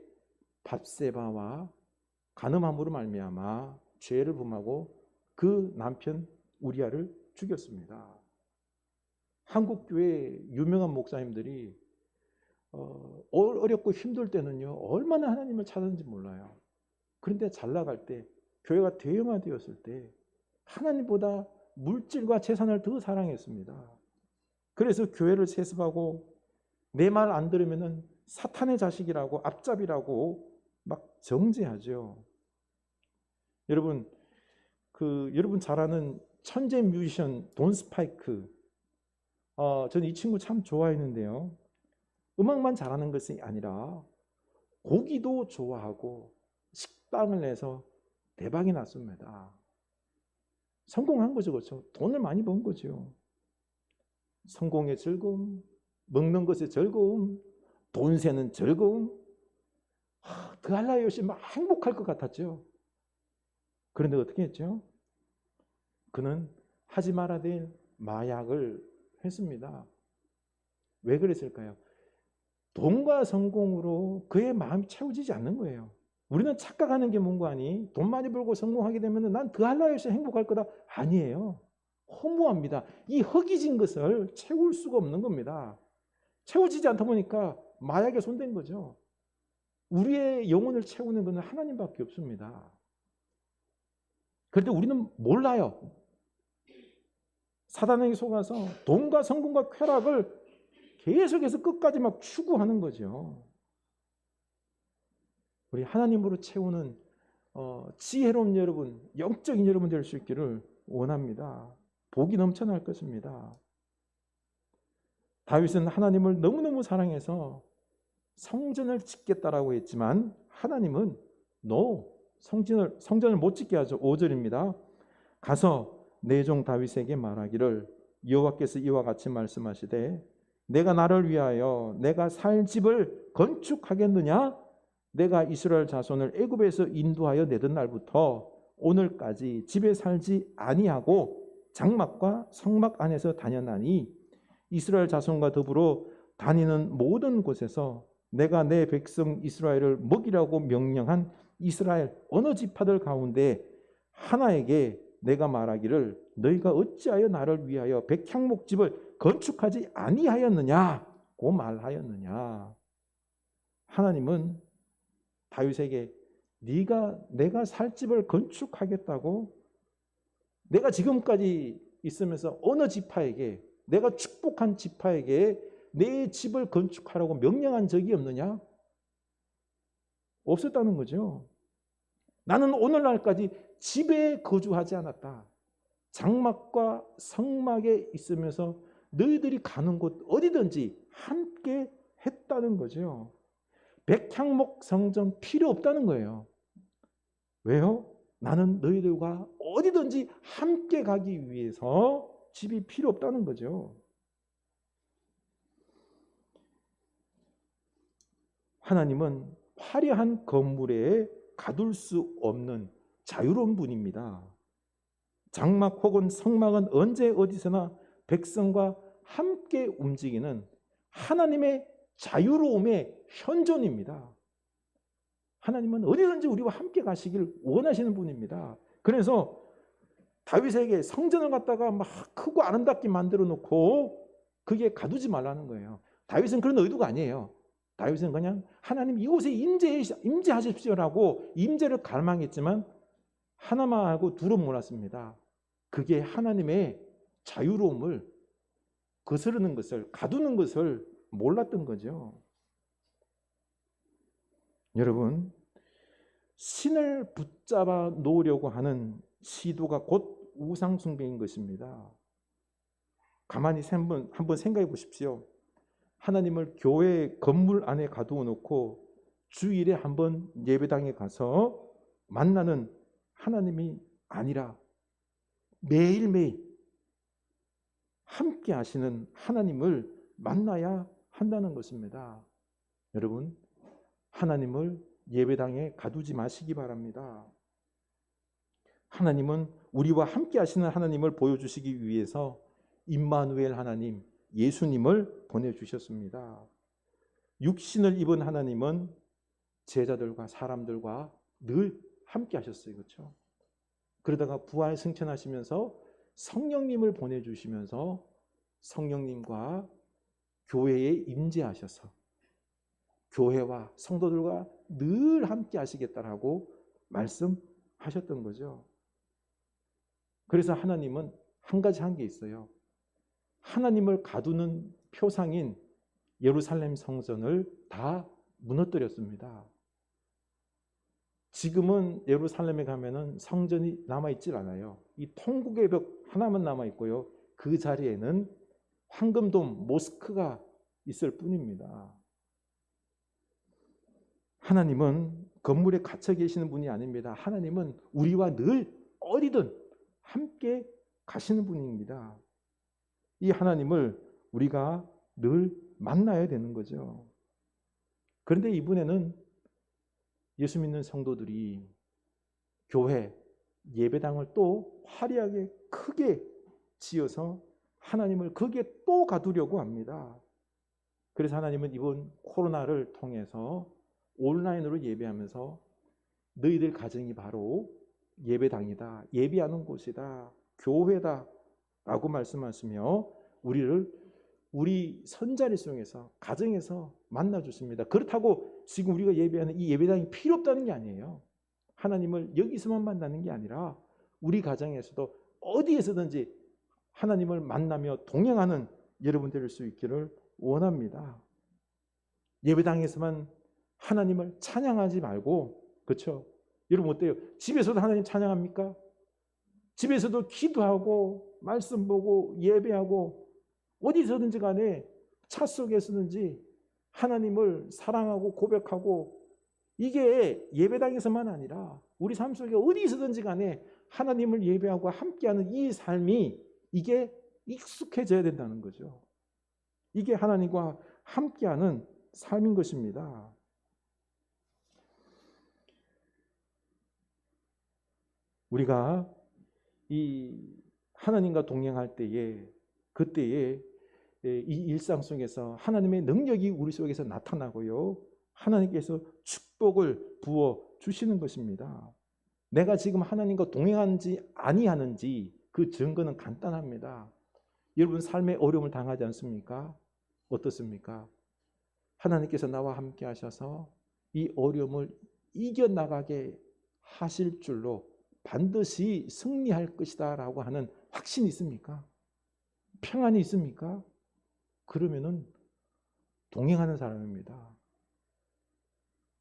밧세바와 간음함으로 말미암아 죄를 범하고 그 남편 우리아를 죽였습니다. 한국 교회 유명한 목사님들이 어렵고 힘들 때는요 얼마나 하나님을 찾았는지 몰라요. 그런데 잘 나갈 때 교회가 대형화되었을 때 하나님보다 물질과 재산을 더 사랑했습니다. 그래서 교회를 세습하고 내 말 안 들으면은 사탄의 자식이라고 앞잡이라고 막 정죄하죠. 여러분 여러분 잘 아는 천재 뮤지션 돈 스파이크 저는 이 친구 참 좋아했는데요. 음악만 잘하는 것이 아니라 고기도 좋아하고 식당을 내서 대박이 났습니다. 성공한 거죠. 그렇죠? 돈을 많이 번 거죠. 성공의 즐거움, 먹는 것의 즐거움, 돈 세는 즐거움, 더할 나위 없이 막 행복할 것 같았죠. 그런데 어떻게 했죠? 그는 하지 말아야 될 마약을 했습니다. 왜 그랬을까요? 돈과 성공으로 그의 마음이 채워지지 않는 거예요. 우리는 착각하는 게 뭔가 아니 돈 많이 벌고 성공하게 되면 난 더할 나위 없이 행복할 거다. 아니에요. 허무합니다. 이 허기진 것을 채울 수가 없는 겁니다. 채워지지 않다 보니까 마약에 손댄 거죠. 우리의 영혼을 채우는 것은 하나님밖에 없습니다. 그런데 우리는 몰라요. 사단에게 속아서 돈과 성공과 쾌락을 계속해서 끝까지 막 추구하는 거죠. 우리 하나님으로 채우는 지혜로운 여러분, 영적인 여러분 될 수 있기를 원합니다. 복이 넘쳐날 것입니다. 다윗은 하나님을 너무너무 사랑해서 성전을 짓겠다라고 했지만 하나님은 No, 성전을 못 짓게 하죠. 5절입니다. 가서 내 종 다윗에게 말하기를 여호와께서 이와 같이 말씀하시되 내가 나를 위하여 내가 살 집을 건축하겠느냐? 내가 이스라엘 자손을 애굽에서 인도하여 내던 날부터 오늘까지 집에 살지 아니하고 장막과 성막 안에서 다녔나니 이스라엘 자손과 더불어 다니는 모든 곳에서 내가 내 백성 이스라엘을 먹이라고 명령한 이스라엘 어느 지파들 가운데 하나에게 내가 말하기를 너희가 어찌하여 나를 위하여 백향목집을 건축하지 아니하였느냐고 말하였느냐. 하나님은 다윗에게 내가 살 집을 건축하겠다고 내가 지금까지 있으면서 어느 지파에게 내가 축복한 지파에게 내 집을 건축하라고 명령한 적이 없느냐? 없었다는 거죠. 나는 오늘날까지 집에 거주하지 않았다. 장막과 성막에 있으면서 너희들이 가는 곳 어디든지 함께 했다는 거죠. 백향목 성전 필요 없다는 거예요. 왜요? 나는 너희들과 어디든지 함께 가기 위해서 집이 필요 없다는 거죠. 하나님은 화려한 건물에 가둘 수 없는 자유로운 분입니다. 장막 혹은 성막은 언제 어디서나 백성과 함께 움직이는 하나님의 자유로움의 현존입니다. 하나님은 어디든지 우리와 함께 가시길 원하시는 분입니다. 그래서 다윗에게 성전을 갖다가 막 크고 아름답게 만들어 놓고 그게 가두지 말라는 거예요. 다윗은 그런 의도가 아니에요. 다윗은 그냥 하나님 이곳에 임재하십시오라고 임재를 갈망했지만 하나만 알고 둘은 몰랐습니다. 그게 하나님의 자유로움을 거스르는 것을 가두는 것을 몰랐던 거죠. 여러분, 신을 붙잡아 놓으려고 하는 시도가 곧 우상 숭배인 것입니다. 가만히 한번 생각해 보십시오. 하나님을 교회 건물 안에 가두어 놓고 주일에 한번 예배당에 가서 만나는 하나님이 아니라 매일매일 함께 하시는 하나님을 만나야 한다는 것입니다. 여러분, 하나님을 예배당에 가두지 마시기 바랍니다. 하나님은 우리와 함께 하시는 하나님을 보여주시기 위해서 임마누엘 하나님, 예수님을 보내주셨습니다. 육신을 입은 하나님은 제자들과 사람들과 늘 함께 하셨어요. 그렇죠? 그러다가 부활 승천하시면서 성령님을 보내주시면서 성령님과 교회에 임재하셔서 교회와 성도들과 늘 함께 하시겠다라고 말씀하셨던 거죠. 그래서 하나님은 한 가지 한 게 있어요. 하나님을 가두는 표상인 예루살렘 성전을 다 무너뜨렸습니다. 지금은 예루살렘에 가면은 성전이 남아있질 않아요. 이 통곡의 벽 하나만 남아있고요. 그 자리에는 황금돔 모스크가 있을 뿐입니다. 하나님은 건물에 갇혀 계시는 분이 아닙니다. 하나님은 우리와 늘 어디든 함께 가시는 분입니다. 이 하나님을 우리가 늘 만나야 되는 거죠. 그런데 이번에는 예수 믿는 성도들이 교회, 예배당을 또 화려하게 크게 지어서 하나님을 거기에 또 가두려고 합니다. 그래서 하나님은 이번 코로나를 통해서 온라인으로 예배하면서 너희들 가정이 바로 예배당이다, 예배하는 곳이다, 교회다 라고 말씀하시며 우리 선자리송에서 가정에서 만나주십니다. 그렇다고 지금 우리가 예배하는 이 예배당이 필요 없다는 게 아니에요. 하나님을 여기서만 만나는 게 아니라 우리 가정에서도 어디에서든지 하나님을 만나며 동행하는 여러분 될 수 있기를 원합니다. 예배당에서만 하나님을 찬양하지 말고, 그렇죠? 여러분 어때요? 집에서도 하나님 찬양합니까? 집에서도 기도하고 말씀 보고 예배하고 어디서든지 간에 차 속에서든지 하나님을 사랑하고 고백하고, 이게 예배당에서만 아니라 우리 삶 속에 어디 있어든지 간에 하나님을 예배하고 함께하는 이 삶이 이게 익숙해져야 된다는 거죠. 이게 하나님과 함께하는 삶인 것입니다. 우리가 이 하나님과 동행할 때에 그때에 이 일상 속에서 하나님의 능력이 우리 속에서 나타나고요. 하나님께서 축복을 부어 주시는 것입니다. 내가 지금 하나님과 동행하는지 아니하는지 그 증거는 간단합니다. 여러분 삶의 어려움을 당하지 않습니까? 어떻습니까? 하나님께서 나와 함께 하셔서 이 어려움을 이겨나가게 하실 줄로 반드시 승리할 것이다 라고 하는 확신이 있습니까? 평안이 있습니까? 그러면은 동행하는 사람입니다.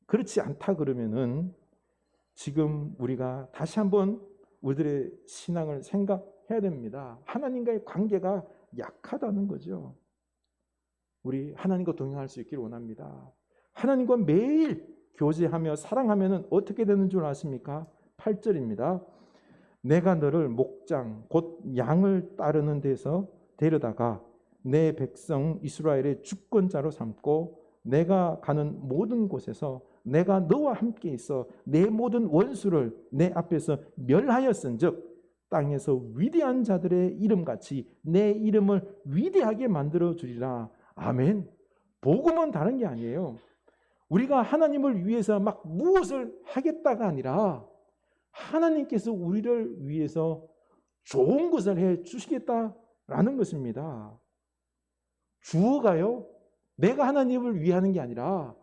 그렇지 않다 그러면은 지금 우리가 다시 한번 우리들의 신앙을 생각해야 됩니다. 하나님과의 관계가 약하다는 거죠. 우리 하나님과 동행할 수 있기를 원합니다. 하나님과 매일 교제하며 사랑하면 어떻게 되는 줄 아십니까? 8절입니다. 내가 너를 목장 곧 양을 따르는 데서 데려다가 내 백성 이스라엘의 주권자로 삼고 내가 가는 모든 곳에서 내가 너와 함께 있어 내 모든 원수를 내 앞에서 멸하였은즉 땅에서 위대한 자들의 이름같이 내 이름을 위대하게 만들어 주리라. 아멘. 복음은 다른 게 아니에요. 우리가 하나님을 위해서 막 무엇을 하겠다가 아니라 하나님께서 우리를 위해서 좋은 것을 해 주시겠다라는 것입니다. 주어가요. 내가 하나님을 위하는 게 아니라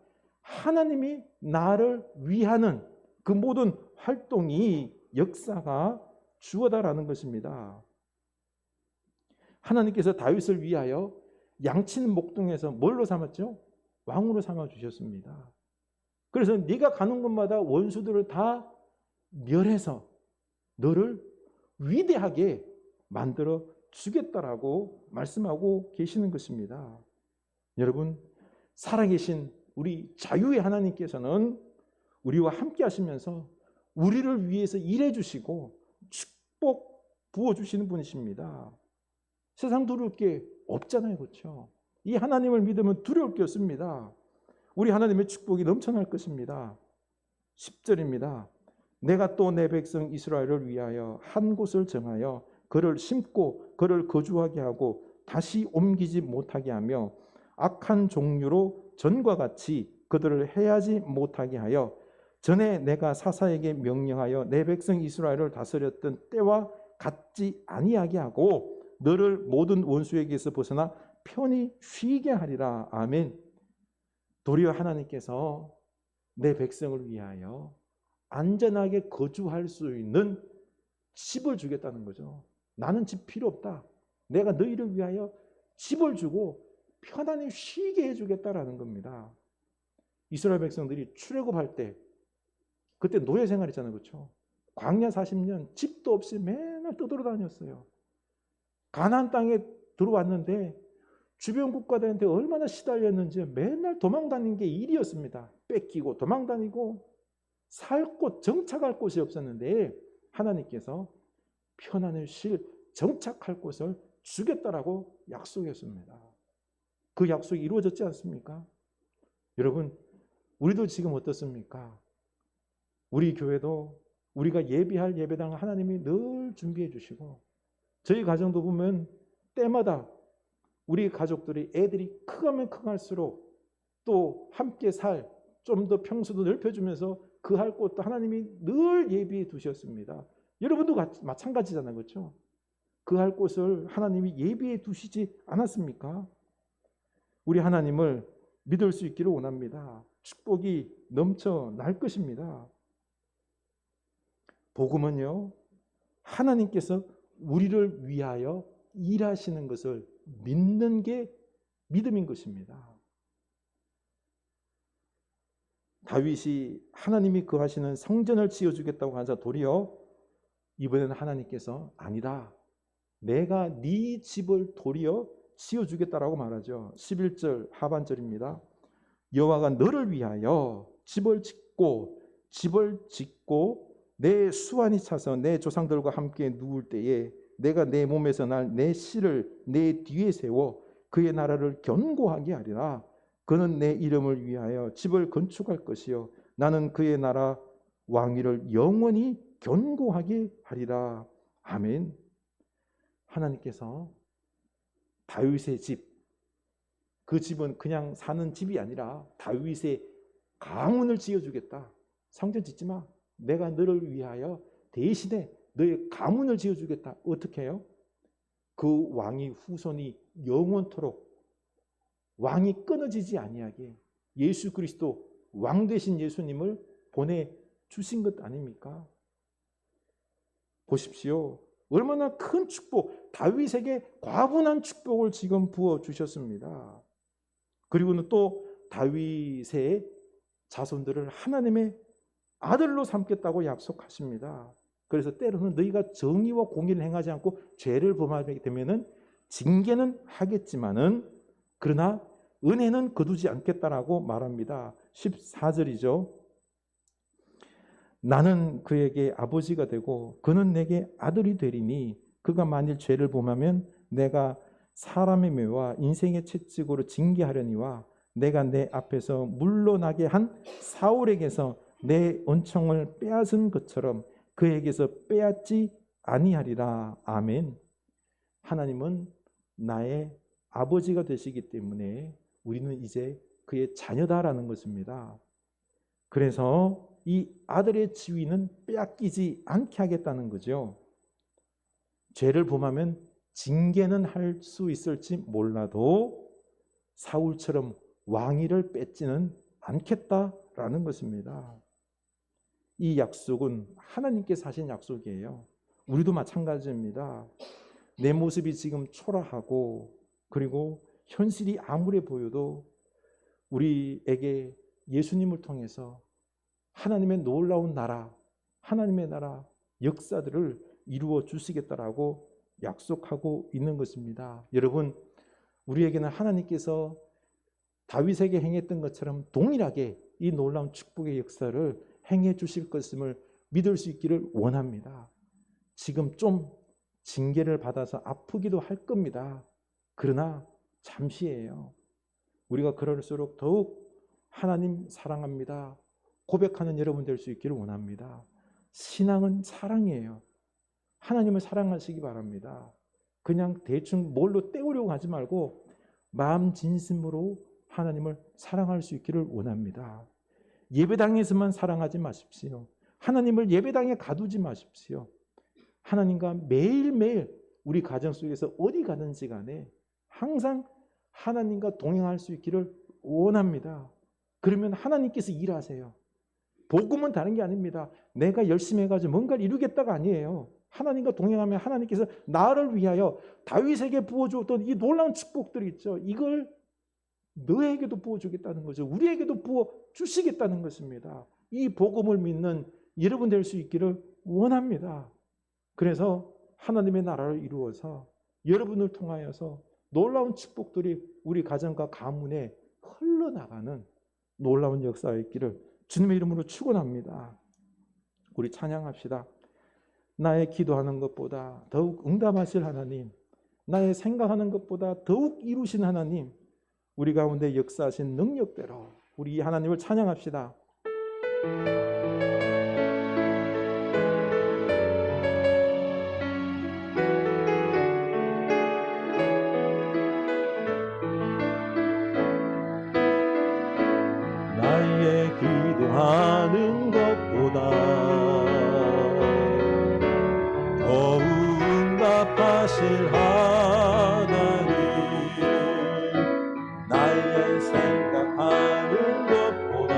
하나님이 나를 위하는 그 모든 활동이 역사가 주어다라는 것입니다. 하나님께서 다윗을 위하여 양치는 목동에서 뭘로 삼았죠? 왕으로 삼아 주셨습니다. 그래서 네가 가는 곳마다 원수들을 다 멸해서 너를 위대하게 만들어 주겠다라고 말씀하고 계시는 것입니다. 여러분, 살아계신 우리 자유의 하나님께서는 우리와 함께 하시면서 우리를 위해서 일해 주시고 축복 부어 주시는 분이십니다. 세상 두려울 게 없잖아요. 그렇죠? 이 하나님을 믿으면 두려울 게 없습니다. 우리 하나님의 축복이 넘쳐날 것입니다. 10절입니다. 내가 또 내 백성 이스라엘을 위하여 한 곳을 정하여 그를 심고 그를 거주하게 하고 다시 옮기지 못하게 하며 악한 종류로 전과 같이 그들을 해하지 못하게 하여 전에 내가 사사에게 명령하여 내 백성 이스라엘을 다스렸던 때와 같지 아니하게 하고 너를 모든 원수에게서 벗어나 편히 쉬게 하리라. 아멘. 도리어 하나님께서 내 백성을 위하여 안전하게 거주할 수 있는 집을 주겠다는 거죠. 나는 집 필요 없다. 내가 너희를 위하여 집을 주고 편안히 쉬게 해주겠다라는 겁니다. 이스라엘 백성들이 출애굽할 때 그때 노예 생활했잖아요. 그렇죠? 광야 40년 집도 없이 맨날 떠돌아다녔어요. 가나안 땅에 들어왔는데 주변 국가들한테 얼마나 시달렸는지 맨날 도망다니는 게 일이었습니다. 뺏기고 도망다니고 살 곳, 정착할 곳이 없었는데 하나님께서 편안히 쉴 정착할 곳을 주겠다라고 약속했습니다. 그 약속이 이루어졌지 않습니까? 여러분, 우리도 지금 어떻습니까? 우리 교회도 우리가 예배할 예배당 하나님이 늘 준비해 주시고 저희 가정도 보면 때마다 우리 가족들이 애들이 크면 커갈수록 또 함께 살 좀 더 평수도 넓혀주면서 그 할 곳도 하나님이 늘 예비해 두셨습니다. 여러분도 마찬가지잖아요. 그렇죠? 그 할 곳을 하나님이 예비해 두시지 않았습니까? 우리 하나님을 믿을 수 있기를 원합니다. 축복이 넘쳐날 것입니다. 복음은요, 하나님께서 우리를 위하여 일하시는 것을 믿는 게 믿음인 것입니다. 다윗이 하나님이 거하시는 성전을 지어주겠다고 하자 도리어 이번에는 하나님께서 아니다. 내가 네 집을 도리어 지어주겠다라고 말하죠. 11절 하반절입니다. 여호와가 너를 위하여 집을 짓고 내 수완이 차서 내 조상들과 함께 누울 때에 내가 내 몸에서 날 내 씨를 내 뒤에 세워 그의 나라를 견고하게 하리라. 그는 내 이름을 위하여 집을 건축할 것이요 나는 그의 나라 왕위를 영원히 견고하게 하리라. 아멘. 하나님께서 다윗의 집, 그 집은 그냥 사는 집이 아니라 다윗의 가문을 지어주겠다. 성전 짓지 마. 내가 너를 위하여 대신에 너의 가문을 지어주겠다. 어떻게 해요? 그 왕이 후손이 영원토록 왕이 끊어지지 아니하게 예수 그리스도 왕 되신 예수님을 보내주신 것 아닙니까? 보십시오. 얼마나 큰 축복, 다윗에게 과분한 축복을 지금 부어주셨습니다. 그리고는 또 다윗의 자손들을 하나님의 아들로 삼겠다고 약속하십니다. 그래서 때로는 너희가 정의와 공의를 행하지 않고 죄를 범하게 되면은 징계는 하겠지만은 그러나 은혜는 거두지 않겠다라고 말합니다. 14절이죠. 나는 그에게 아버지가 되고 그는 내게 아들이 되리니 그가 만일 죄를 범하면 내가 사람의 매와 인생의 채찍으로 징계하려니와 내가 내 앞에서 물러나게 한 사울에게서 내 은총을 빼앗은 것처럼 그에게서 빼앗지 아니하리라. 아멘. 하나님은 나의 아버지가 되시기 때문에 우리는 이제 그의 자녀다라는 것입니다. 그래서 이 아들의 지위는 빼앗기지 않게 하겠다는 거죠. 죄를 범하면 징계는 할 수 있을지 몰라도 사울처럼 왕위를 뺏지는 않겠다라는 것입니다. 이 약속은 하나님께서 하신 약속이에요. 우리도 마찬가지입니다. 내 모습이 지금 초라하고 그리고 현실이 암울해 보여도 우리에게 예수님을 통해서 하나님의 놀라운 나라, 하나님의 나라 역사들을 이루어 주시겠다라고 약속하고 있는 것입니다. 여러분, 우리에게는 하나님께서 다윗에게 행했던 것처럼 동일하게 이 놀라운 축복의 역사를 행해 주실 것임을 믿을 수 있기를 원합니다. 지금 좀 징계를 받아서 아프기도 할 겁니다. 그러나 잠시예요. 우리가 그럴수록 더욱 하나님 사랑합니다 고백하는 여러분 될 수 있기를 원합니다. 신앙은 사랑이에요. 하나님을 사랑하시기 바랍니다. 그냥 대충 뭘로 때우려고 하지 말고 마음 진심으로 하나님을 사랑할 수 있기를 원합니다. 예배당에서만 사랑하지 마십시오. 하나님을 예배당에 가두지 마십시오. 하나님과 매일매일 우리 가정 속에서 어디 가든지 간에 항상 하나님과 동행할 수 있기를 원합니다. 그러면 하나님께서 일하세요. 복음은 다른 게 아닙니다. 내가 열심히 해가지고 뭔가를 이루겠다가 아니에요. 하나님과 동행하면 하나님께서 나를 위하여 다윗에게 부어주었던 이 놀라운 축복들이 있죠. 이걸 너에게도 부어주겠다는 거죠. 우리에게도 부어주시겠다는 것입니다. 이 복음을 믿는 여러분 될 수 있기를 원합니다. 그래서 하나님의 나라를 이루어서 여러분을 통하여서 놀라운 축복들이 우리 가정과 가문에 흘러나가는 놀라운 역사가 있기를 주님의 이름으로 축원합니다. 우리 찬양합시다. 나의 기도하는 것보다 더욱 응답하실 하나님, 나의 생각하는 것보다 더욱 이루신 하나님, 우리 가운데 역사하신 능력대로 우리 하나님을 찬양합시다. 나의 기도하는 것보다 더욱 응답하실 하나님, 나의 생각하는 것보다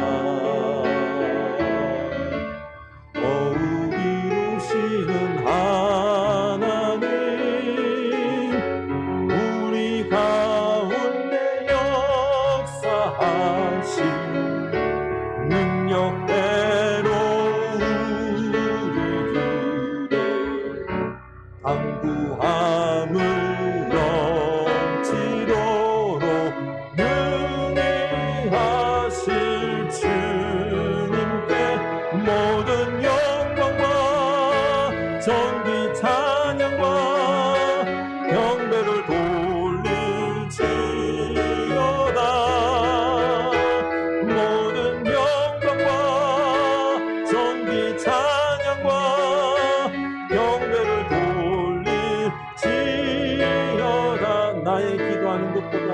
기도하는 것보다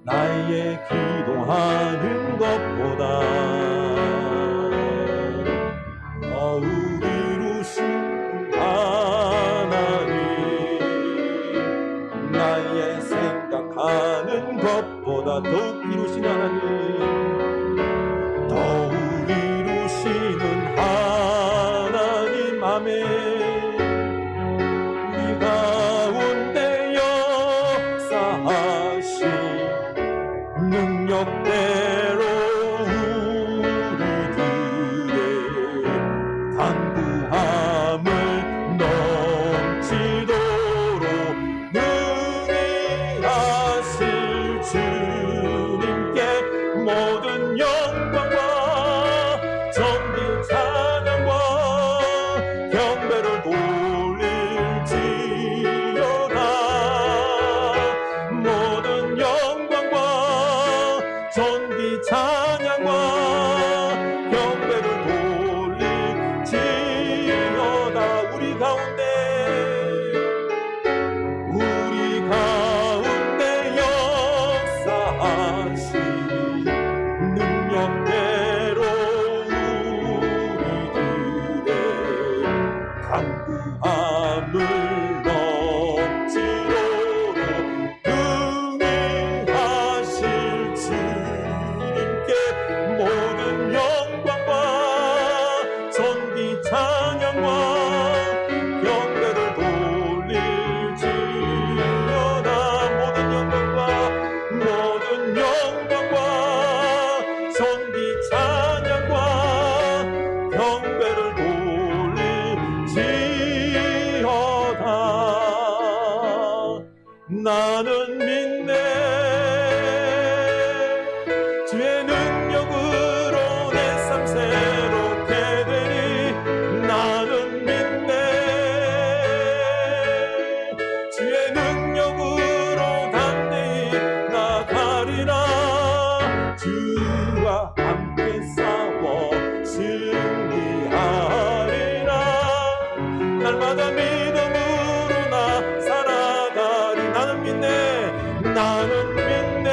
나의 기도하는 것보다 더욱 이루신 하나님, 나의 생각하는 것보다 더욱 이루신 하나님, 더욱 이루시는 하나님. 아멘. 우리 가운데 역사하신 능력대로 우리들의 간구함을 넘치도록 능히 하실 주님께 모든 영광과 전비 찬양과 경배를 돌릴지어다. 모든 영광과 전비 찬양과 경배를 돌릴지어다. 우리 가운데 역사하신 능력대로 우리들의 간구함을 넘치도록 능히 하실 주님께 모든 영광과 전비 찬양과 경배를 돌릴지어다. 모든 영광과 전비 찬양과 경배를 돌릴지어다. 나는 믿네 주의 능력으로 내 삶 새롭게 되니. 나는 믿네 주의 능력으로 담대히 나가리라. 주와 함께 싸워 승리하리라. 날마다 믿음으로 나 살아가리. 나는 믿네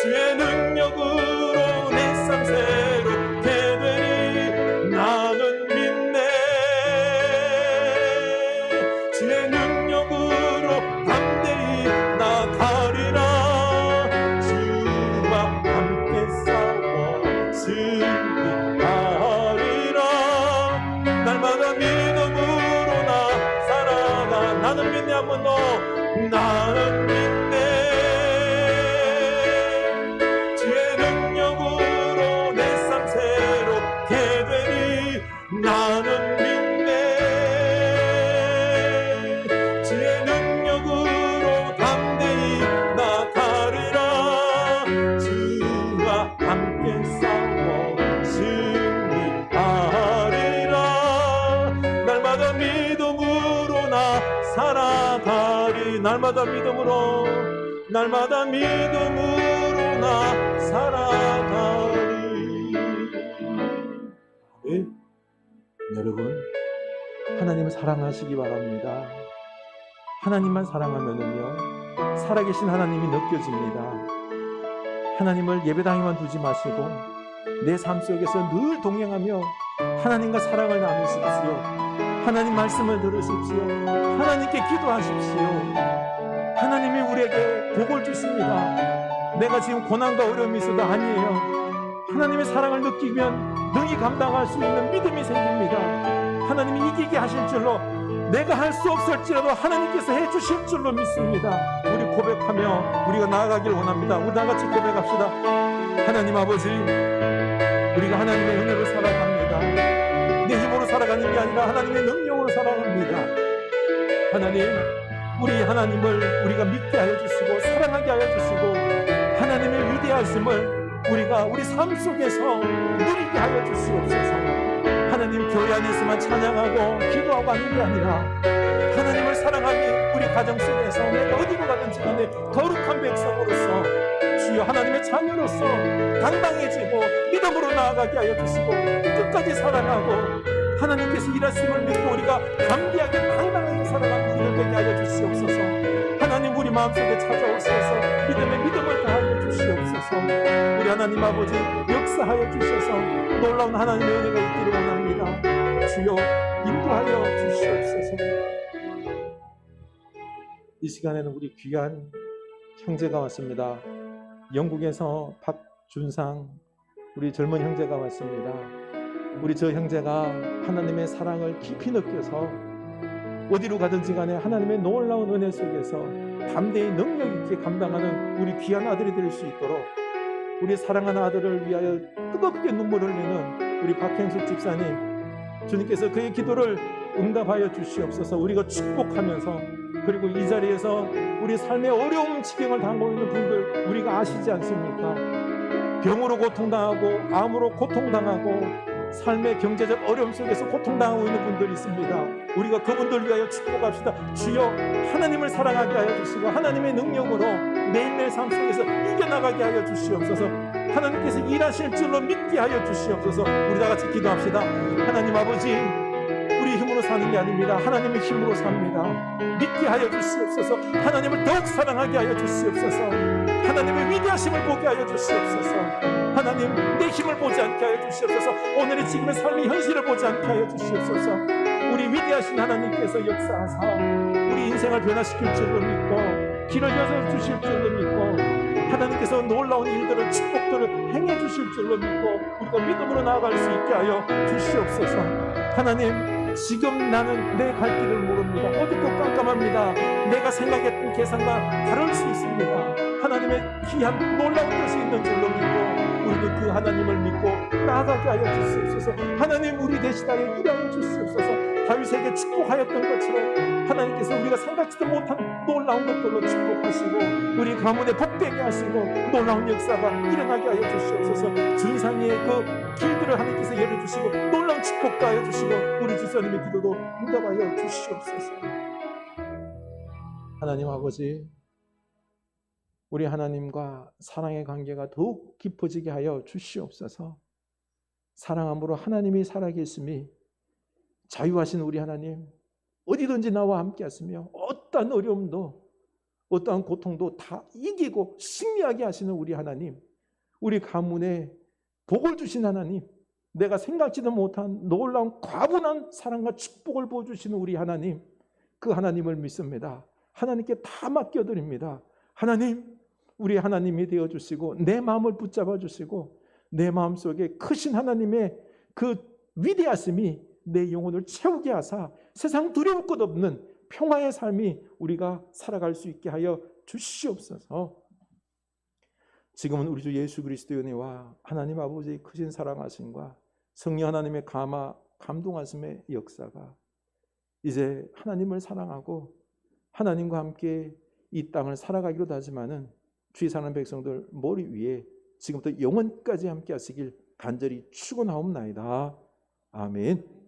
주의 능력으로 내 삶 새롭게 되니. 나는 믿네 주의 능력으로 담대히 나가리라. 주와 함께 싸워 승리하리라. 날마다 믿음으로 나 살아가. 나는 믿네. 한번 더. 나는 믿네 주의 능력으로 내 삶 새롭게 되니. 나는 믿네 주의 능력으로 담대히 나가리라. 주와 함께 싸워 승리하리라. 날마다 믿음으로 나 살아가리. 날마다 믿음으로 나 살아가리. 네, 여러분 하나님을 사랑하시기 바랍니다. 하나님만 사랑하면은요 살아계신 하나님이 느껴집니다. 하나님을 예배당에만 두지 마시고 내 삶 속에서 늘 동행하며 하나님과 사랑을 나누십시오. 하나님 말씀을 들으십시오. 하나님께 기도하십시오. 하나님이 우리에게 복을 주십니다. 내가 지금 고난과 어려움이 있어도 아니에요. 하나님의 사랑을 느끼면 능히 감당할 수 있는 믿음이 생깁니다. 하나님이 이기게 하실 줄로, 내가 할 수 없을지라도 하나님께서 해주실 줄로 믿습니다. 우리 고백하며 우리가 나아가길 원합니다. 우리 다 같이 고백합시다. 하나님 아버지, 우리가 하나님의 은혜로 살아갑니다. 내 힘으로 살아가는 게 아니라 하나님의 능력으로 살아갑니다. 하나님, 우리 하나님을 우리가 믿게 하여 주시고 사랑하게 하여 주시고 하나님의 위대하심을 우리가 우리 삶 속에서 누리게 하여 주시옵소서. 하나님, 교회 안에서만 찬양하고 기도하고 하는 게 아니라 하나님을 사랑하니 우리 가정 속에서 내가 어디로 가든지 간에 거룩한 백성으로서 주여 하나님의 자녀로서 당당해지고 믿음으로 나아가게 하여 주시고 끝까지 사랑하고 하나님께서 일하심을 믿고 우리가 담대하게 당당하게 살아가는 우리들 되게 하여 주시옵소서. 하나님 우리 마음속에 찾아오셔서 믿음의 믿음을 다하여 주시옵소서. 우리 하나님 아버지 역사하여 주셔서 놀라운 하나님의 은혜가 있기를 원합니다. 주여 인도하여 주시옵소서. 이 시간에는 우리 귀한 형제가 왔습니다. 영국에서 박준상 우리 젊은 형제가 왔습니다. 우리 저 형제가 하나님의 사랑을 깊이 느껴서 어디로 가든지 간에 하나님의 놀라운 은혜 속에서 담대히 능력 있게 감당하는 우리 귀한 아들이 될 수 있도록 우리 사랑하는 아들을 위하여 뜨겁게 눈물을 흘리는 우리 박형숙 집사님, 주님께서 그의 기도를 응답하여 주시옵소서. 우리가 축복하면서, 그리고 이 자리에서 우리 삶의 어려움 지경을 당하고 있는 분들 우리가 아시지 않습니까? 병으로 고통당하고 암으로 고통당하고 삶의 경제적 어려움 속에서 고통당하고 있는 분들이 있습니다. 우리가 그분들 위하여 축복합시다. 주여 하나님을 사랑하게 하여 주시고 하나님의 능력으로 매일매일 삶 속에서 이겨나가게 하여 주시옵소서. 하나님께서 일하실 줄로 믿게 하여 주시옵소서. 우리 다 같이 기도합시다. 하나님 아버지, 우리 힘으로 사는 게 아닙니다. 하나님의 힘으로 삽니다. 믿게 하여 주시옵소서. 하나님을 더욱 사랑하게 하여 주시옵소서. 하나님의 위대하심을 보게 하여 주시옵소서. 하나님 내 힘을 보지 않게 하여 주시옵소서. 오늘의 지금의 삶의 현실을 보지 않게 하여 주시옵소서. 우리 위대하신 하나님께서 역사하사 우리 인생을 변화시킬 줄로 믿고 길을 열어주실 줄로 믿고 하나님께서 놀라운 일들을 축복들을 행해 주실 줄로 믿고 우리가 믿음으로 나아갈 수 있게 하여 주시옵소서. 하나님, 지금 나는 내 갈 길을 모릅니다. 어둡고 깜깜합니다. 내가 생각했던 계산과 다를 수 있습니다. 하나님의 귀한 놀라운 뜻이 있는 줄로 믿고 우리도 그 하나님을 믿고 나아가게 하여 주시옵소서. 하나님 우리 대신하여 일하여 주시옵소서. 다윗에게 축복하였던 것처럼 하나님께서 우리가 생각지도 못한 놀라운 것들로 축복하시고 우리 가문에 복되게 하시고 놀라운 역사가 일어나게 하여 주시옵소서. 준상이의 그 길들을 하나님께서 열어주시고 놀라운 축복도 하여 주시고 우리 집사님의 기도도 응답하여 주시옵소서. 하나님 아버지, 우리 하나님과 사랑의 관계가 더욱 깊어지게 하여 주시옵소서. 사랑함으로 하나님이 살아계심이 자유하신 우리 하나님, 어디든지 나와 함께 하시며 어떠한 어려움도 어떠한 고통도 다 이기고 승리하게 하시는 우리 하나님, 우리 가문에 복을 주신 하나님, 내가 생각지도 못한 놀라운 과분한 사랑과 축복을 보여주시는 우리 하나님, 그 하나님을 믿습니다. 하나님께 다 맡겨드립니다. 하나님, 우리 하나님이 되어주시고 내 마음을 붙잡아 주시고 내 마음속에 크신 하나님의 그 위대하심이 내 영혼을 채우게 하사 세상 두려울 것 없는 평화의 삶이 우리가 살아갈 수 있게 하여 주시옵소서. 지금은 우리 주 예수 그리스도의 은혜와 하나님 아버지의 크신 사랑하심과 성령 하나님의 감동하심의 역사가 이제 하나님을 사랑하고 하나님과 함께 이 땅을 살아가기로 하지만은 주의 사랑하는 백성들 머리 위에 지금부터 영원까지 함께 하시길 간절히 축원하옵나이다. 아멘.